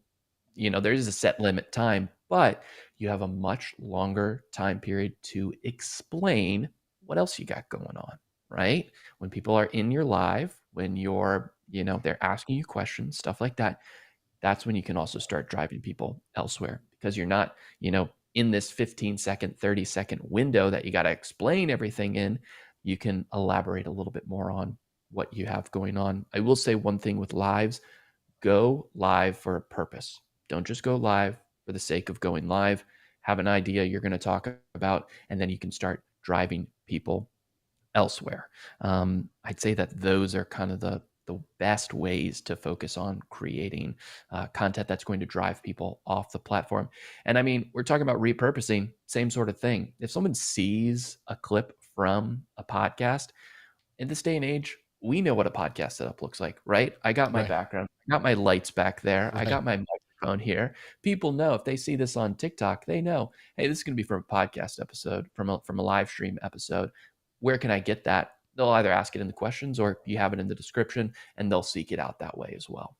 Speaker 3: there's a set limit time, but you have a much longer time period to explain what else you got going on, right? When people are in your live, when you're, they're asking you questions, stuff like that, that's when you can also start driving people elsewhere because you're not, in this 15-second, 30-second window that you got to explain everything in. You can elaborate a little bit more on what you have going on. I will say one thing with lives, go live for a purpose. Don't just go live for the sake of going live. have an idea you're going to talk about, and then you can start driving people elsewhere. I'd say that those are kind of the best ways to focus on creating content that's going to drive people off the platform. And I mean, we're talking about repurposing, same sort of thing. If someone sees a clip from a podcast, in this day and age, we know what a podcast setup looks like, right? I got my
Speaker 1: Right.
Speaker 3: background, I got my lights back there, I
Speaker 1: Right.
Speaker 3: got my microphone here. People know if they see this on TikTok, they know, hey, this is going to be from a podcast episode, from a live stream episode. Where can I get that? They'll either ask it in the questions or you have it in the description, and they'll seek it out that way as well.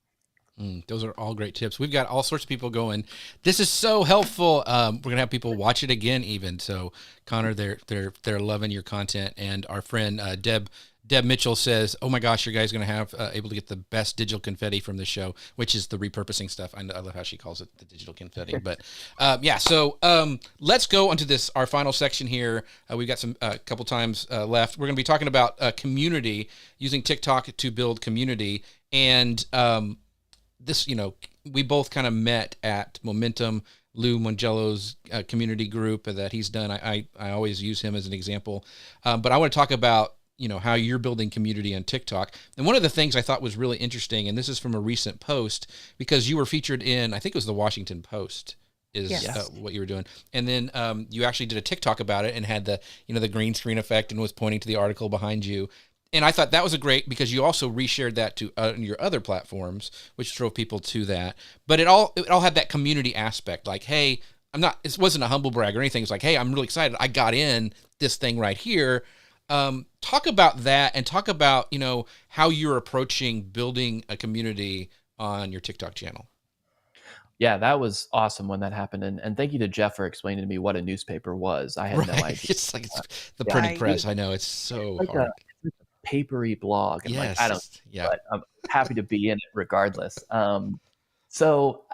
Speaker 1: Those are all great tips. We've got all sorts of people going. This is so helpful. We're gonna have people watch it again, even. So, Connor, they're loving your content. And our friend Deb Mitchell says, "Oh my gosh, you guys are gonna have able to get the best digital confetti from the show, which is the repurposing stuff." I love how she calls it the digital confetti. But yeah, so let's go onto this our final section here. We've got some a couple times left. We're gonna be talking about community, using TikTok to build community, and this, we both kind of met at Momentum, Lou Mongello's community group that he's done. I always use him as an example. But I want to talk about, how you're building community on TikTok. And one of the things I thought was really interesting, and this is from a recent post, because you were featured in, I think it was the Washington Post is
Speaker 2: Yes.
Speaker 1: what you were doing. And then you actually did a TikTok about it and had the, the green screen effect and was pointing to the article behind you. And I thought that was a great, because you also reshared that to your other platforms, which drove people to that. But it all had that community aspect. Like, hey, it wasn't a humble brag or anything. It's like, hey, I'm really excited. I got in this thing right here. Talk about that, and talk about, how you're approaching building a community on your TikTok channel.
Speaker 3: Yeah, that was awesome when that happened. And thank you to Jeff for explaining to me what a newspaper was. I had no idea.
Speaker 1: It's like the
Speaker 3: Yeah.
Speaker 1: printing
Speaker 2: Right.
Speaker 1: press. I know, it's so
Speaker 3: Like
Speaker 1: hard.
Speaker 3: a papery blog. And
Speaker 1: Yes.
Speaker 3: I don't,
Speaker 1: Yeah.
Speaker 3: but I'm happy to be in it regardless. So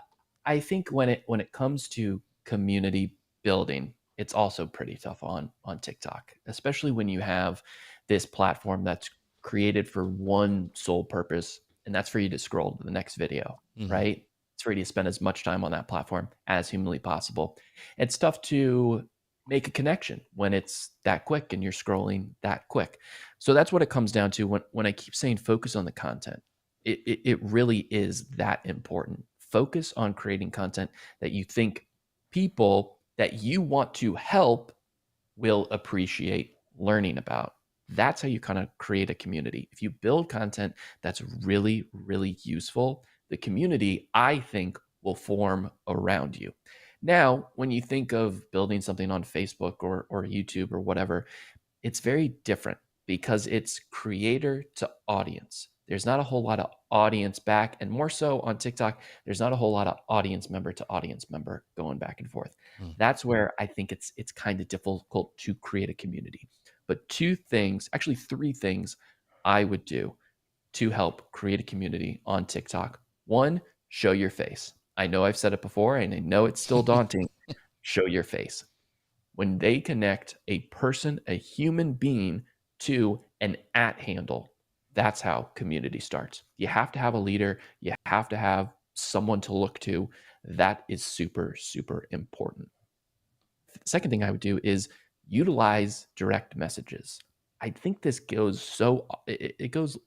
Speaker 3: I think when it comes to community building, it's also pretty tough on TikTok, especially when you have this platform that's created for one sole purpose, and that's for you to scroll to the next video,
Speaker 1: Mhm.
Speaker 3: right? It's for you to spend as much time on that platform as humanly possible. It's tough to make a connection when it's that quick and you're scrolling that quick. So that's what it comes down to when I keep saying focus on the content. It really is that important. Focus on creating content that you think people that you want to help will appreciate learning about. That's how you kind of create a community. If you build content that's really, really useful, the community, I think, will form around you. Now, when you think of building something on Facebook or YouTube or whatever, it's very different because it's creator to audience. There's not a whole lot of audience back, and more so on TikTok, there's not a whole lot of audience member to audience member going back and forth.
Speaker 1: Mm.
Speaker 3: That's where I think it's kind of difficult to create a community. But two things, actually three things I would do to help create a community on TikTok. One, show your face. I know I've said it before and I know it's still daunting. Show your face. When they connect a person, a human being, to an @ handle, that's how community starts. You have to have a leader. You have to have someone to look to. That is super, super important. The second thing I would do is utilize direct messages. I think this it goes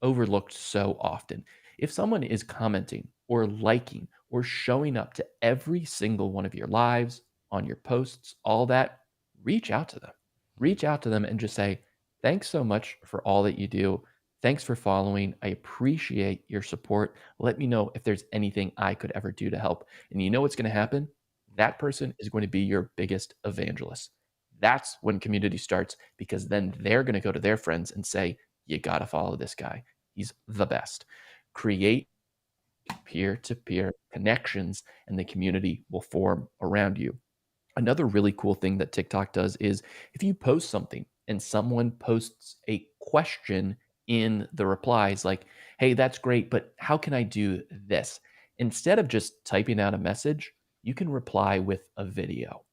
Speaker 3: overlooked so often. If someone is commenting or liking or showing up to every single one of your lives, on your posts, all that, reach out to them. Reach out to them and just say, thanks so much for all that you do. Thanks for following. I appreciate your support. Let me know if there's anything I could ever do to help. And you know what's going to happen? That person is going to be your biggest evangelist. That's when community starts, because then they're going to go to their friends and say, you got to follow this guy. He's the best. Create peer-to-peer connections, and the community will form around you. Another really cool thing that TikTok does is if you post something and someone posts a question in the replies, like, hey, that's great, but how can I do this? Instead of just typing out a message, you can reply with a video.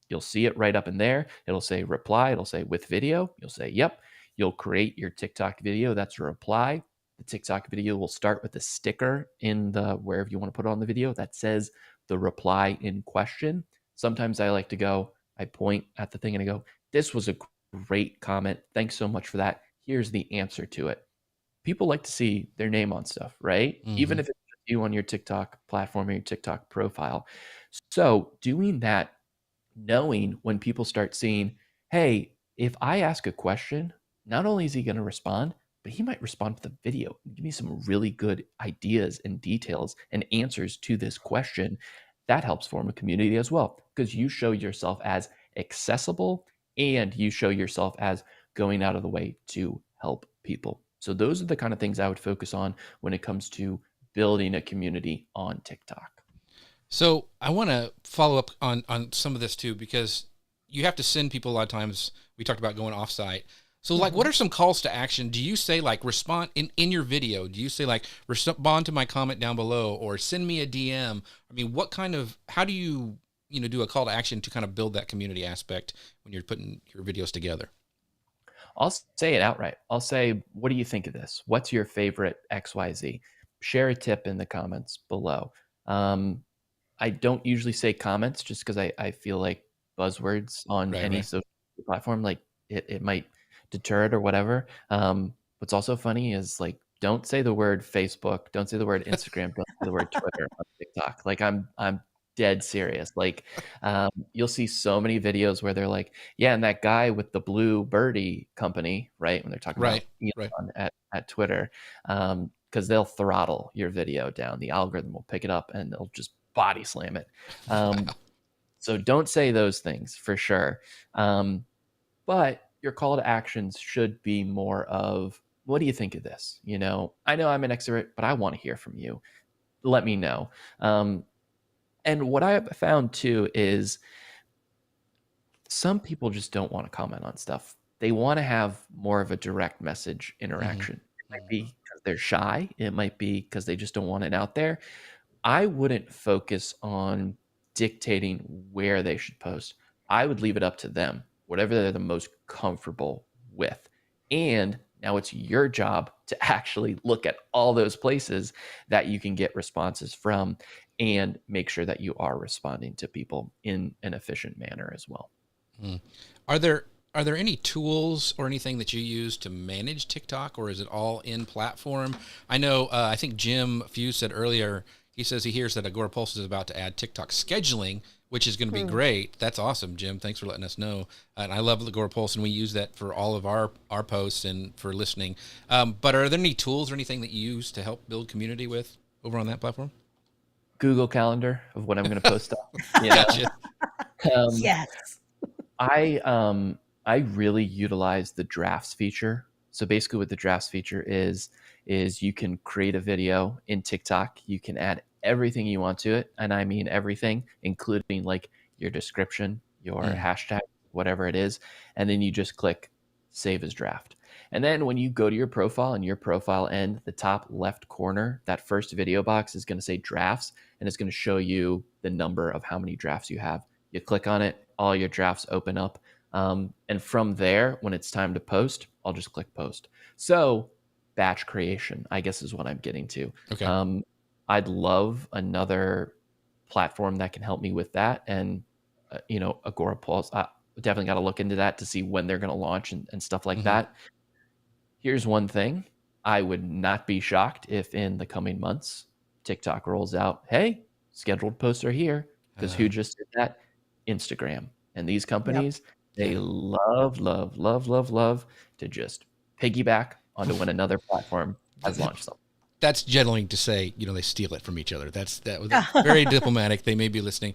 Speaker 3: You'll see it right up in there. It'll say reply. It'll say with video. You'll say, yep. You'll create your TikTok video. That's a reply. The TikTok video will start with a sticker in the wherever you want to put it on the video that says the reply in question. Sometimes I like to go, I point at the thing and I go, this was a great comment. Thanks so much for that. Here's the answer to it. People like to see their name on stuff, right? Even
Speaker 1: Hmm.
Speaker 3: if it's you on your TikTok platform or your TikTok profile. So doing that, knowing when people start seeing, hey, if I ask a question, not only is he going to respond, but he might respond with a video, give me some really good ideas and details and answers to this question. That helps form a community as well, because you show yourself as accessible and you show yourself as going out of the way to help people. So those are the kind of things I would focus on when it comes to building a community on TikTok.
Speaker 1: So I want to follow up on some of this too, because you have to send people a lot of times. We talked about going offsite. So like, what
Speaker 2: Mhm.
Speaker 1: are some calls to action? Do you say like respond in your video? Do you say like respond to my comment down below or send me a DM? I mean, what kind of, how do you, do a call to action to kind of build that community aspect when you're putting your videos together?
Speaker 3: I'll say it outright. I'll say, what do you think of this? What's your favorite XYZ? Share a tip in the comments below. Um, I don't usually say comments just because I feel like buzzwords on
Speaker 1: Right,
Speaker 3: any
Speaker 1: right.
Speaker 3: social platform, like it might deter it or whatever. What's also funny is like, don't say the word Facebook, don't say the word Instagram, don't say the word Twitter on TikTok. Like I'm dead serious. Like you'll see so many videos where they're like, yeah, and that guy with the blue birdie company, right? When they're talking about
Speaker 1: Right, right.
Speaker 3: Elon at Twitter. Because they'll throttle your video down. The algorithm will pick it up and they'll just body slam it. Um,
Speaker 1: Wow.
Speaker 3: so don't say those things for sure. But your call to actions should be more of, what do you think of this? I know I'm an extrovert, but I want to hear from you. Let me know. And what I have found too is some people just don't want to comment on stuff. They want to have more of a direct message
Speaker 1: Hmm.
Speaker 3: interaction. It might be because they're shy. It might be because they just don't want it out there. I wouldn't focus on dictating where they should post. I would leave it up to them, whatever they're the most comfortable with. And now it's your job to actually look at all those places that you can get responses from and make sure that you are responding to people in an efficient manner as well.
Speaker 1: Mm. Are there are there any tools or anything that you use to manage TikTok, or is it all in platform? I know. I think Jim Fuse said earlier. He says he hears that Agorapulse is about to add TikTok scheduling, which is going to be
Speaker 2: Hmm.
Speaker 1: great. That's awesome, Jim. Thanks for letting us know. And I love Agorapulse, and we use that for all of our posts and for listening. But are there any tools or anything that you use to help build community with over on that platform?
Speaker 3: Google Calendar of what I'm going to post on.
Speaker 1: Gotcha.
Speaker 3: Um,
Speaker 2: Yes.
Speaker 3: I really utilize the drafts feature. So basically what the drafts feature is you can create a video in TikTok. You can add everything you want to it, and I mean everything, including like your description, your
Speaker 1: Mm.
Speaker 3: hashtag, whatever it is, and then you just click save as draft. And then when you go to your profile and your profile end, the top left corner, that first video box is going to say drafts, and it's going to show you the number of how many drafts you have. You click on it, all your drafts open up. And from there, when it's time to post, I'll just click post. So batch creation, I guess, is what I'm getting to.
Speaker 1: Okay.
Speaker 3: Um, I'd love another platform that can help me with that. And, Agorapulse, I definitely got to look into that to see when they're going to launch and stuff like
Speaker 1: Hmm.
Speaker 3: that. Here's one thing. I would not be shocked if in the coming months, TikTok rolls out, hey, scheduled posts are here. Because who just did that? Instagram. And these
Speaker 2: Yep.
Speaker 3: companies, they
Speaker 1: Yeah.
Speaker 3: love, love, love, love, love to just piggyback onto when another platform has launched something.
Speaker 1: That's generally to say, they steal it from each other. That was very diplomatic. They may be listening.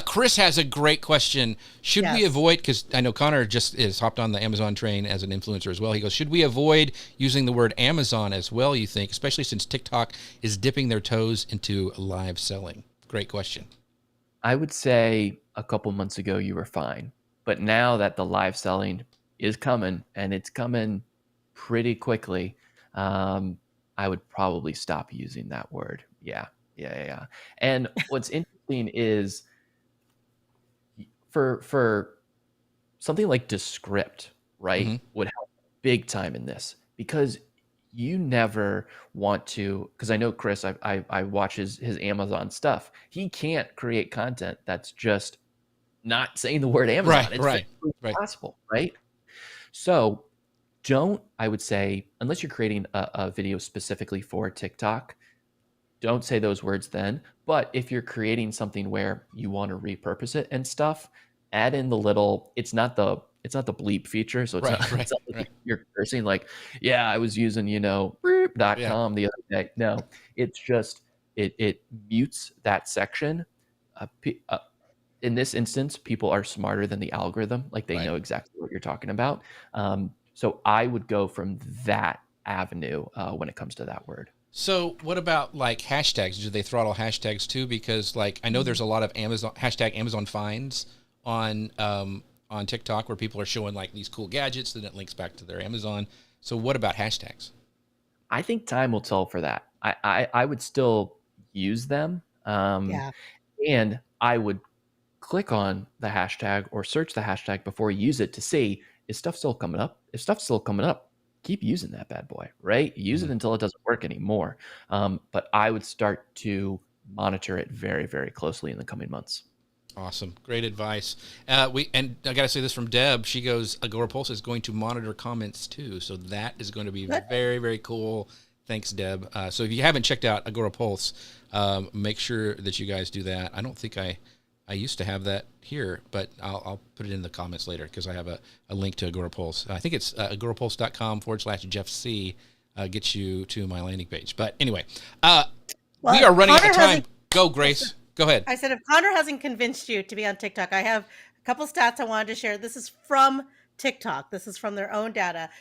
Speaker 1: Chris has a great question. Should we
Speaker 2: Yes.
Speaker 1: avoid, because I know Connor just is hopped on the Amazon train as an influencer as well. He goes, should we avoid using the word Amazon as well, you think, especially since TikTok is dipping their toes into live selling? Great question.
Speaker 3: I would say a couple months ago you were fine. But now that the live selling is coming and it's coming pretty quickly, I would probably stop using that word. Yeah. Yeah. Yeah. Yeah. And what's interesting is for something like Descript, right,
Speaker 1: Hmm.
Speaker 3: would help big time in this because you never want to. Because I know Chris, I watch his Amazon stuff. He can't create content that's just not saying the word Amazon.
Speaker 1: Right,
Speaker 3: It's
Speaker 1: right,
Speaker 3: very
Speaker 1: right.
Speaker 3: possible, right? So don't, I would say, unless you're creating a video specifically for TikTok, don't say those words then. But if you're creating something where you want to repurpose it and stuff, add in the little, it's not the bleep feature. So it's
Speaker 1: Right,
Speaker 3: not,
Speaker 1: right,
Speaker 3: it's not like
Speaker 1: right.
Speaker 3: you're cursing like, yeah, I was using,
Speaker 1: Yeah.
Speaker 3: .com the other day. No, it's just, it mutes that section. Uh, in this instance, people are smarter than the algorithm. Like they
Speaker 1: Right.
Speaker 3: know exactly what you're talking about. So I would go from that avenue when it comes to that word.
Speaker 1: So what about like hashtags? Do they throttle hashtags too? Because like I know there's a lot of Amazon finds on TikTok where people are showing like these cool gadgets, then it links back to their Amazon. So what about hashtags?
Speaker 3: I think time will tell for that. I would still use them,
Speaker 2: Yeah.
Speaker 3: and I would click on the hashtag or search the hashtag before you use it to see, is stuff still coming up? If stuff's still coming up, keep using that bad boy, right? Use it
Speaker 1: Mhm.
Speaker 3: until it doesn't work anymore. But I would start to monitor it very, very closely in the coming months.
Speaker 1: Awesome, great advice. And I gotta say this from Deb. She goes, Agorapulse is going to monitor comments too, so that is going to be
Speaker 2: Good.
Speaker 1: very, very cool. Thanks, Deb. So if you haven't checked out Agorapulse, make sure that you guys do that. I don't think I used to have that here, but I'll put it in the comments later because I have a link to Agorapulse. I think it's agorapulse.com/Jeff C. Gets you to my landing page. But anyway, we are running out of time. Go, Grace. Go ahead.
Speaker 2: I said, if Connor hasn't convinced you to be on TikTok, I have a couple stats I wanted to share. This is from TikTok. This is from their own data.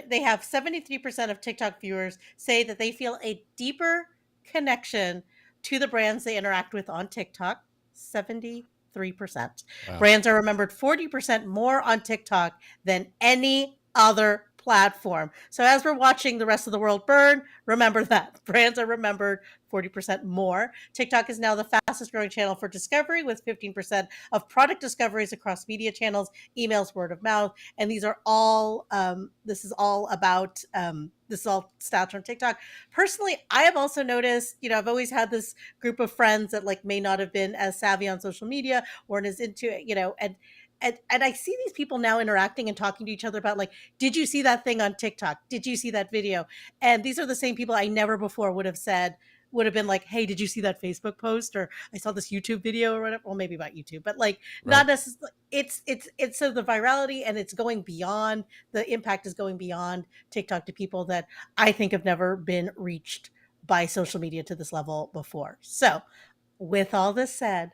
Speaker 2: They have 73% of TikTok viewers say that they feel a deeper connection to the brands they interact with on TikTok. 73%.
Speaker 1: Wow.
Speaker 2: Brands are remembered 40% more on TikTok than any other platform. So as we're watching the rest of the world burn, remember that brands are remembered 40% more. TikTok is now the fastest growing channel for discovery with 15% of product discoveries across media channels, emails, word of mouth. And these are all, this is all stats from TikTok. Personally, I have also noticed, I've always had this group of friends that like may not have been as savvy on social media or as into it, and I see these people now interacting and talking to each other about like, did you see that thing on TikTok? Did you see that video? And these are the same people I never before would have been like, hey, did you see that Facebook post? Or I saw this YouTube video or whatever. Well, maybe about YouTube, but like not
Speaker 1: Right.
Speaker 2: necessarily. It's so the virality and it's going beyond, the impact is going beyond TikTok to people that I think have never been reached by social media to this level before. So with all this said,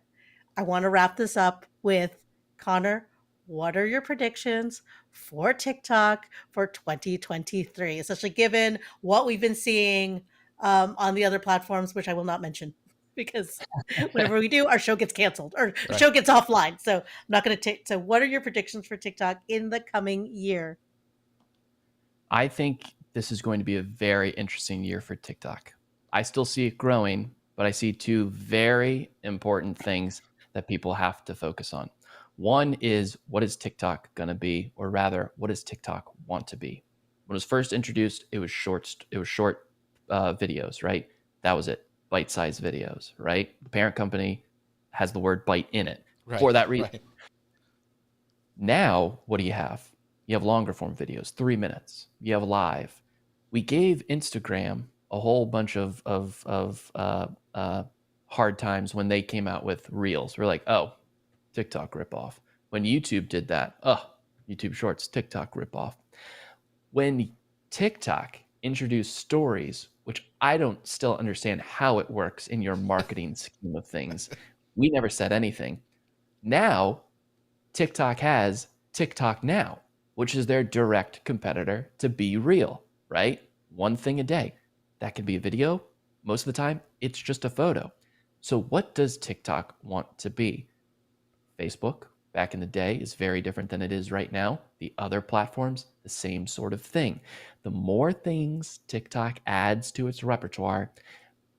Speaker 2: I want to wrap this up with Connor. What are your predictions for TikTok for 2023, especially given what we've been seeing on the other platforms, which I will not mention because whenever we do, our show gets canceled or the
Speaker 1: Right.
Speaker 2: show gets offline. So I'm not going to take. So, what are your predictions for TikTok in the coming year?
Speaker 3: I think this is going to be a very interesting year for TikTok. I still see it growing, but I see two very important things that people have to focus on. One is, what is TikTok going to be, or rather, what does TikTok want to be? When it was first introduced, it was short videos, right? That was it, bite-sized videos, right? The parent company has the word bite in it for that reason.
Speaker 1: Right.
Speaker 3: Now, what do you have? You have longer form videos, 3 minutes. You have live. We gave Instagram a whole bunch of hard times when they came out with Reels. We're like, oh, TikTok ripoff. When YouTube did that, oh, YouTube Shorts, TikTok ripoff. When TikTok introduced stories, which I don't still understand how it works in your marketing scheme of things, we never said anything. Now, TikTok has TikTok Now, which is their direct competitor to Be Real, right? One thing a day. That could be a video. Most of the time, it's just a photo. So what does TikTok want to be? Facebook, back in the day, is very different than it is right now. The other platforms, the same sort of thing. The more things TikTok adds to its repertoire,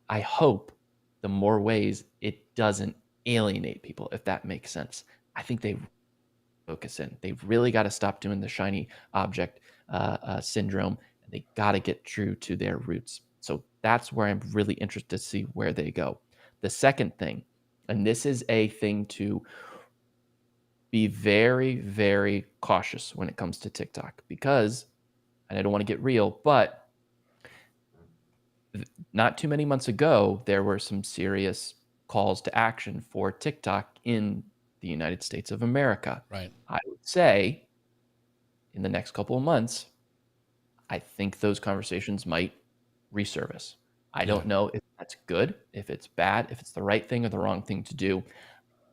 Speaker 3: I hope the more ways it doesn't alienate people, if that makes sense. I think they focus in. They've really got to stop doing the shiny object syndrome, and they got to get true to their roots. So that's where I'm really interested to see where they go. The second thing, and this is a thing to be very, very cautious when it comes to TikTok because, and I don't want to get real, but not too many months ago, there were some serious calls to action for TikTok in the United States of America.
Speaker 1: Right.
Speaker 3: I would say in the next couple of months, I think those conversations might resurface. I don't know if that's good, if it's bad, if it's the right thing or the wrong thing to do.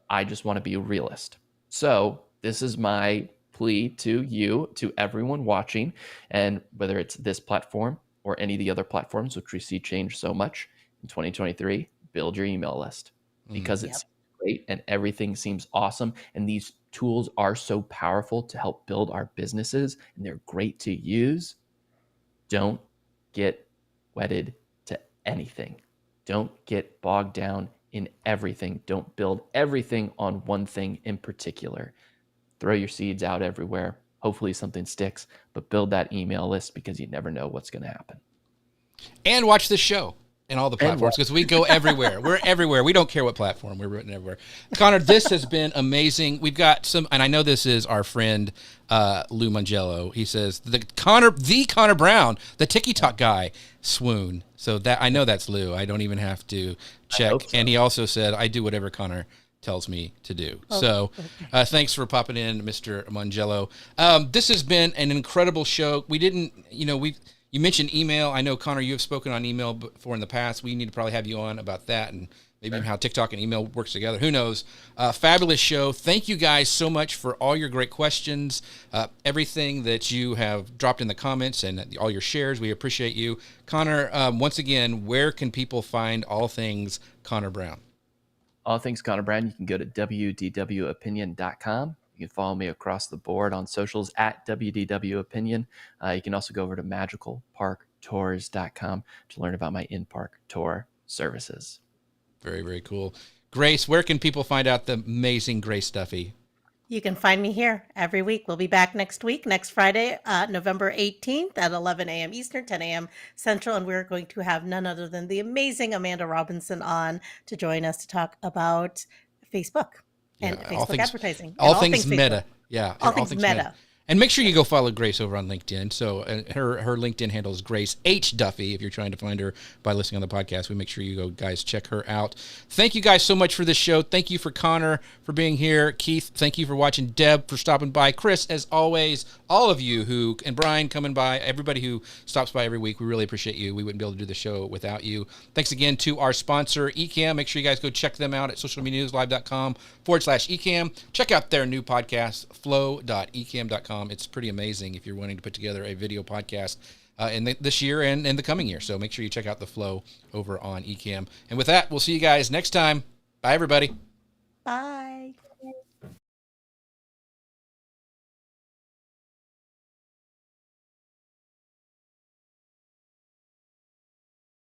Speaker 3: I just want to be a realist. So this is my plea to you, to everyone watching, and whether it's this platform or any of the other platforms, which we see change so much in 2023, build your email list because it's great and everything seems awesome. And these tools are so powerful to help build our businesses and they're great to use. Don't get wedded to anything. Don't get bogged down in everything. Don't build everything on one thing in particular. Throw your seeds out everywhere. Hopefully something sticks, but build that email list because you never know what's going to happen.
Speaker 1: And watch this show and all the platforms because we go everywhere. We're everywhere. We don't care what platform. We're written everywhere. Connor, this has been amazing. We've got some, and I know this is our friend Lou Mangello. He says the Connor Brown, the TikTok guy, swoon. So that I know that's Lou. I don't even have to check. So. And he also said, I do whatever Connor tells me to do. So thanks for popping in, Mr. Mangello. This has been an incredible show. We didn't, you mentioned email. I know, Connor, you have spoken on email before in the past. We need to probably have you on about that and maybe even how TikTok and email works together. Who knows? Fabulous show. Thank you guys so much for all your great questions, everything that you have dropped in the comments and all your shares. We appreciate you. Connor, once again, where can people find all things Connor Brown?
Speaker 3: All things Connor Brown, you can go to wdwopinion.com. You can follow me across the board on socials at WDWOpinion. You can also go over to magicalparktours.com to learn about my in-park tour services.
Speaker 1: Very, very cool. Grace, where can people find out the amazing Grace Duffy?
Speaker 2: You can find me here every week. We'll be back next week, next Friday, November 18th at 11 a.m. Eastern, 10 a.m. Central. And we're going to have none other than the amazing Amanda Robinson on to join us to talk about Facebook and Facebook advertising.
Speaker 1: All things Meta.
Speaker 2: Yeah. All things Meta.
Speaker 1: And make sure you go follow Grace over on LinkedIn. So her LinkedIn handle is Grace H. Duffy. If you're trying to find her by listening on the podcast, we make sure you go, guys, check her out. Thank you guys so much for this show. Thank you for Connor for being here. Keith, thank you for watching. Deb for stopping by. Chris, as always, all of you and Brian coming by, everybody who stops by every week, we really appreciate you. We wouldn't be able to do the show without you. Thanks again to our sponsor, Ecamm. Make sure you guys go check them out at socialmedianewslive.com/Ecamm. Check out their new podcast, flow.ecamm.com. It's pretty amazing if you're wanting to put together a video podcast in this year and in the coming year. So make sure you check out the Flow over on Ecamm. And with that, we'll see you guys next time. Bye, everybody.
Speaker 2: Bye.